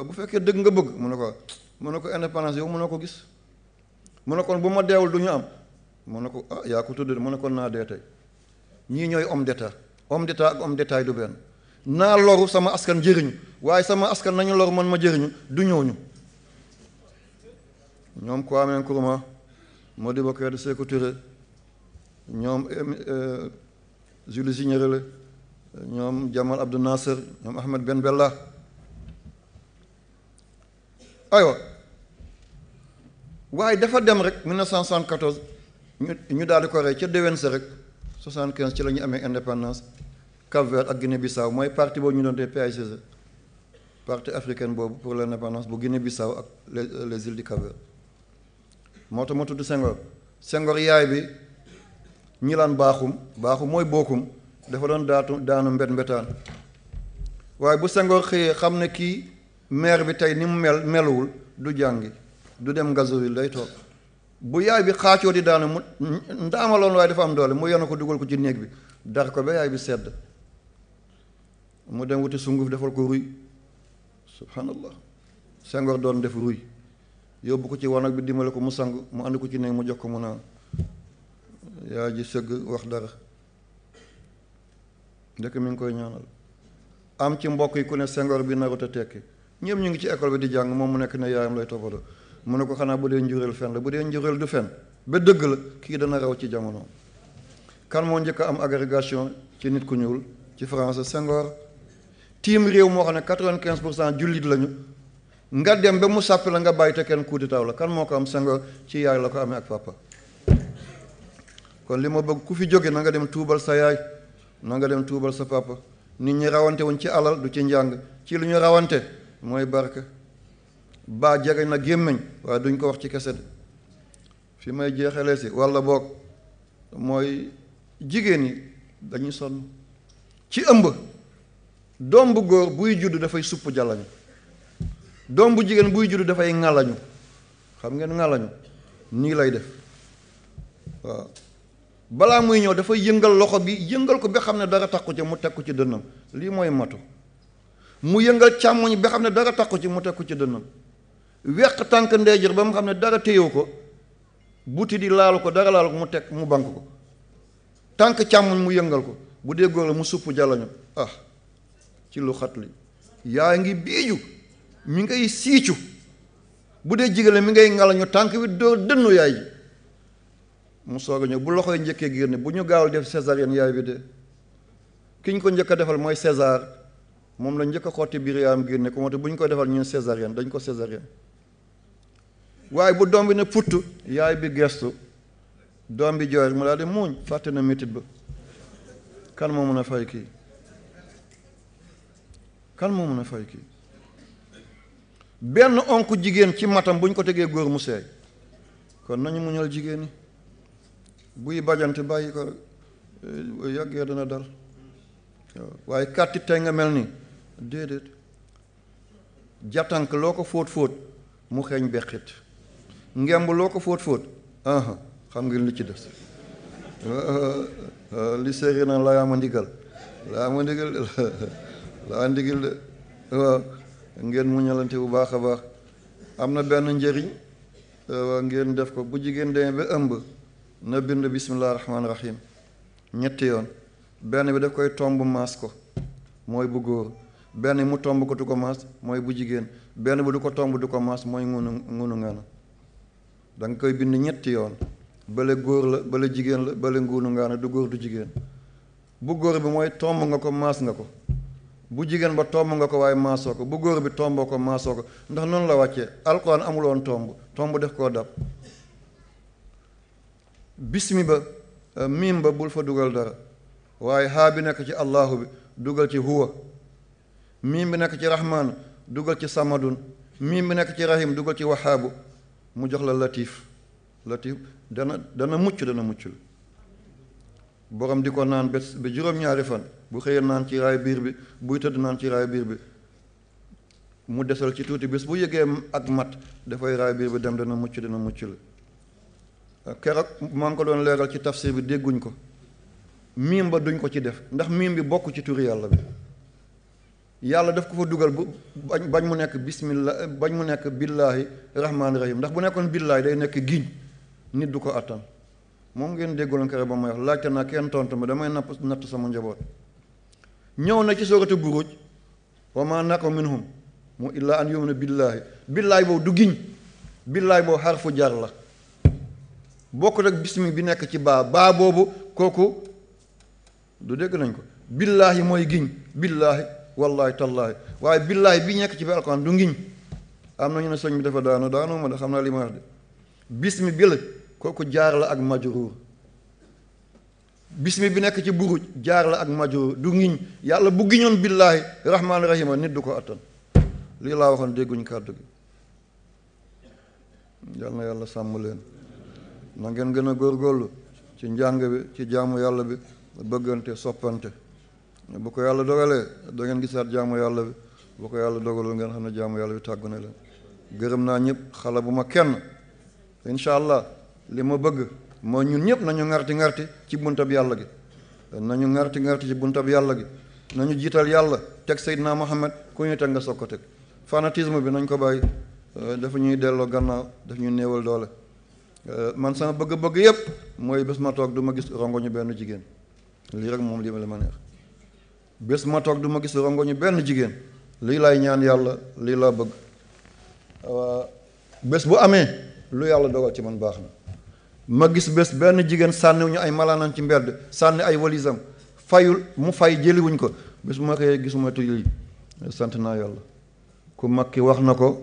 bu fekkee dëgg nga bëgg mu ne ko indépendance yow mu ne ko gis mu ne kon bu ma deewul du ñu am mu ne ko yaa ko tudd mu ne ko naa dee tey ñii ñooy homme d'état ak homme d'état du benn naa loru sama askan jëriñu waaye sama askan nañu loru man ma jëriñu du ñëwñu ñoom Kwame Nkrumah Modibo Keïta Sékou Touré ñoom Julius Nyerere ñoom Jamal Abdel Nasser ñoom Ahmed Ben Bella aywa waaye dafa dem rek 1974 ñu daal di ko rey ca déwén sa rek 75 ci la ñu amee indépendance Cap-Vert ak Guinée-Bissau mooy parti boobu ñu doon dee PAIGC parti africaine boobu pour l'indépendance bu Guinée-Bissau ak les îles du Cap-Vert moo tax ma tudd Senghor yaay bi ñi laan baaxum mooy bokkum dafa doon daanu mbetaan waaye bu Senghor xëyee xam ne kii maire bi tey ni mu meluwul du jàngi du dem Ngazobil day toog bu yaay bi xaacoo di daanu mu ndaamaloon waaye dafa am doole mu yenu ko dugal ko ci néeg bi dar ko ba yaay bi sedd mu dem wuti sunguf defal ko ruy subhanallah Senghor doon def ruy yóbbu ko ci wanag bi dimbale ko mu sang mu andi ko ci néeg mu jox ko mu naan yaay ji sëgg wax dara ndekk mi ngi koy ñaanal am ci mbokk yi ku ne Senghor bi narut a tekki ñëpp ñu ngi ci école bi di jàng moom mu nekk ne yaayam lay toppatoo mu ne ko xanaa bu dee njureel fen la bu dee njureel du fen ba dëgg la kii dana raw ci jamono. kan moo njëkk a am agrégation ci nit ku ñuul ci France Senghor tiim réew moo xam ne 95% jullit lañu nga dem ba mu sàppi la nga bàyyi te kenn coup d'état la kan moo ko am Senghor ci yaay la ko amee ak papa. kon li ma bëgg ku fi jóge na nga dem tuubal sa yaay na nga dem tuubal sa papa nit ñi rawante wuñ ci alal du ci njàng ci lu ñu rawante mooy barke baa jege na gémmiñ waaye duñ ko wax ci kese fi may jeexalee si walla boog mooy jigéen ñi dañuy sonn ci ëmb doom bu góor buy judd dafay supp jàllañu doom bu jigéen buy judd dafay ŋalañu xam ngeen ŋalañu nii lay def waaw balaa muy ñëw dafa yëngal loxo bi yëngal ko ba xam ne dara takku ci mu teg ko ci dënnam lii mooy matu mu yëngal càmmoñ ba xam ne dara takku ci mu teg ko ci dënnam weq tànk ndeyjoor ba mu xam ne dara téyewu ko buti di laalu ko dara laalu ko mu teg mu bank ko tànk càmmoñ mu yëngal ko bu dee góor la mu supp jàllañu ci lu xat li yaa ngi biiju mi ngay siicu bu dee jigéen la mi ngay ngalañu tànk bi doo dënnu yaay ji mu soog a ñëw bu loxoy njëkkee génne bu ñu gaawal def césarienne yaay bi de ki ñu ko njëkk a defal mooy César moom la njëkk a xotti biir yaayam génne ko moo tax bu ñu koy defal ñun césarienne dañ ko césarienne waaye bu doom bi ne putt yaay bi gestu doom bi jooy mu daal di muuñ fàtte na métit ba kan moo mën a fay kii kan moo mën a fay kii benn onk jigéen ci matam bu ñu ko tegee góor mu seey kon nañu muñal jigéen ñi buy bajante bàyyi ko yàggee dana dal waaye kàtti tey nga mel ni déedéet jàttank loo ko fóot mu xeeñ beqit ngemb loo ko fóot xam ngeen li ci des li séeréer na laa ma ndigal laa ma ndigal de laa ndigal de waaw ngeen muñalante bu baax a baax am na benn njëriñ ngeen def ko bu jigéen demee ba ëmb na bind bismillah rahmaani rahim ñetti yoon benn bi daf koy tomb maas ko mooy bu góor benn mu tomb ko du ko maas mooy bu jigéen benn bi du ko tomb du ko maas mooy ngunu ngana da nga koy bind ñetti yoon bale góor la bale jigéen la bale ngunu ngana du góor du jigéen bu góor bi mooy tomb nga ko maas nga ko bu jigéen ba tomb nga ko waaye maasoo ko bu góor bi tomboo ko maasoo ko ndax noonu la wàccee alxuraan amuloon tomb def koo dab bismi ba miim ba bul fa dugal dara waaye haa bi nekk ci allahu bi dugal ci huwa miim bi nekk ci rahmaan dugal ci samadun miim bi nekk ci rahim dugal ci wahaabu mu jox la latif dana muccul borom di ko naan ba juróom-ñaari fan bu xëyee naan ci raay biir bi buy tëdd naan ci raay biir bi mu desal ci tuuti bés bu yëgee ak mat dafay raay biir bi dem dana mucc la keroog maa ngi ko doon leeral ci tafsir bi dégguñ ko miim ba duñ ko ci def ndax miim bi bokk ci turi yàlla bi yàlla daf ko fa dugal bu bañ mu nekk bismillah bañ mu nekk billaahi rahmaani rahim ndax bu nekkoon billaahi day nekk giñ nit du ko attan moom ngeen dégguloon keroog ba may wax laajte naa kenn tontu ma damay natt sama njaboot ñëw na ci sooratu buruj wa maa naqamu minhum mu illaa an yuminu billaahi boobu du giñ billaahi boobu xarfu jar la bokk rek bismi bi nekk ci baa boobu kooku du dégg nañ ko billaahi mooy giñ billaahi wallaahi tallaahi waaye billaahi bi nekk ci bi alquran du ngiñ am na ñu ne sëñ bi dafa daanu ma de xam naa li ma wax de bismi bi la kooku jaar la ak majruur bismi bi nekk ci buruj jaar la ak majruur du ngiñ yàlla bu giñoon billaahi rahmaani rahima nit du ko attan lii laa waxoon dégguñ kàddu gi yal na yàlla sàmm leen na ngeen gën a góorgóorlu ci njàng bi ci jaamu yàlla bi bëggante soppante bu ko yàlla dogalee da ngeen gisaat jaamu yàlla bi bu ko yàlla dogalul ngeen xam ne jaamu yàlla bi tàggu na leen gërëm naa ñëpp xala bu ma kenn incha allah li ma bëgg moo ñun ñëpp nañu ŋarti ci buntab yàlla gi nañu ŋarti ci buntab yàlla gi nañu jiital yàlla teg Seydina Muhammad ku ñu teg nga soog ko teg fanatisme bi nañ ko bàyyi dafa ñuy delloo gannaaw daf ñuy néewal doole man sama bëgg-bëgg yëpp mooy bés ma toog du ma gis rongoñu benn jigéen lii rek moom lii ma neex bés ma toog du ma gis rongoñu benn jigéen lii laay ñaan yàlla lii laa bëgg bés bu amee lu yàlla dogal ci man baax na ma gis bés benn jigéen sànniwuñu ay malaanam ci mbedd sànni ay walisam fayul mu fay jëliwuñ ko bés bu ma xëyee gisuma lii sant naa yàlla ku mag ki wax na ko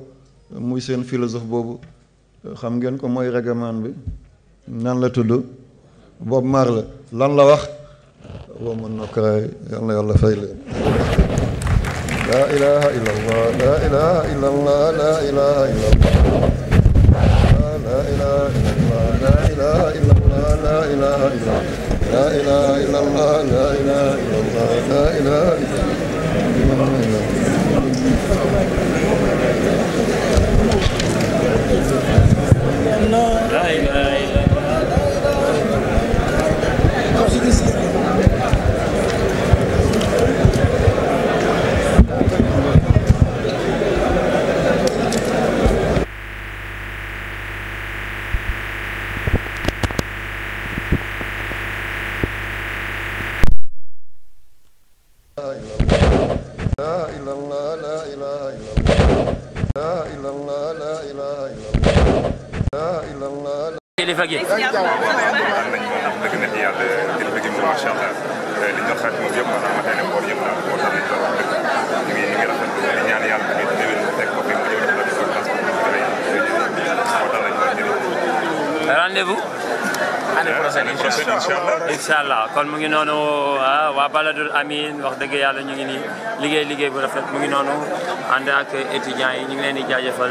muy seen philosophe boobu xam ngeen ko mooy règlement bi nan la tudd Bob Marley lan la wax woo mën na koy yal na yàlla fay leen laa ilaha illallah laa ilaha illallah laa ilaha illallah laa ilaha illallah laa ilaha illallah laa ilaha illallah laa ilaha illallah laa ilaha illallah laa ilaha illallah kilifa gi dëgg na yàlla kilifa gi moom macha allah li ñu xaat moom yëpp maanaam ma ne boor yëpp daal boo tax nañ ko dëgg ñu ngi rafetlu di ñaan yàlla tamit déwén mu fekk ko fi mu ñëw def la différence moo tax nañ ko rendez-vous année prochaine incha allah kon mu ngi noonu waa Baladul Amine wax dëgg yàlla ñu ngi nii liggéey bu rafet mu ngi noonu ànd ak étudiants yi ñu ngi leen di jaajëfal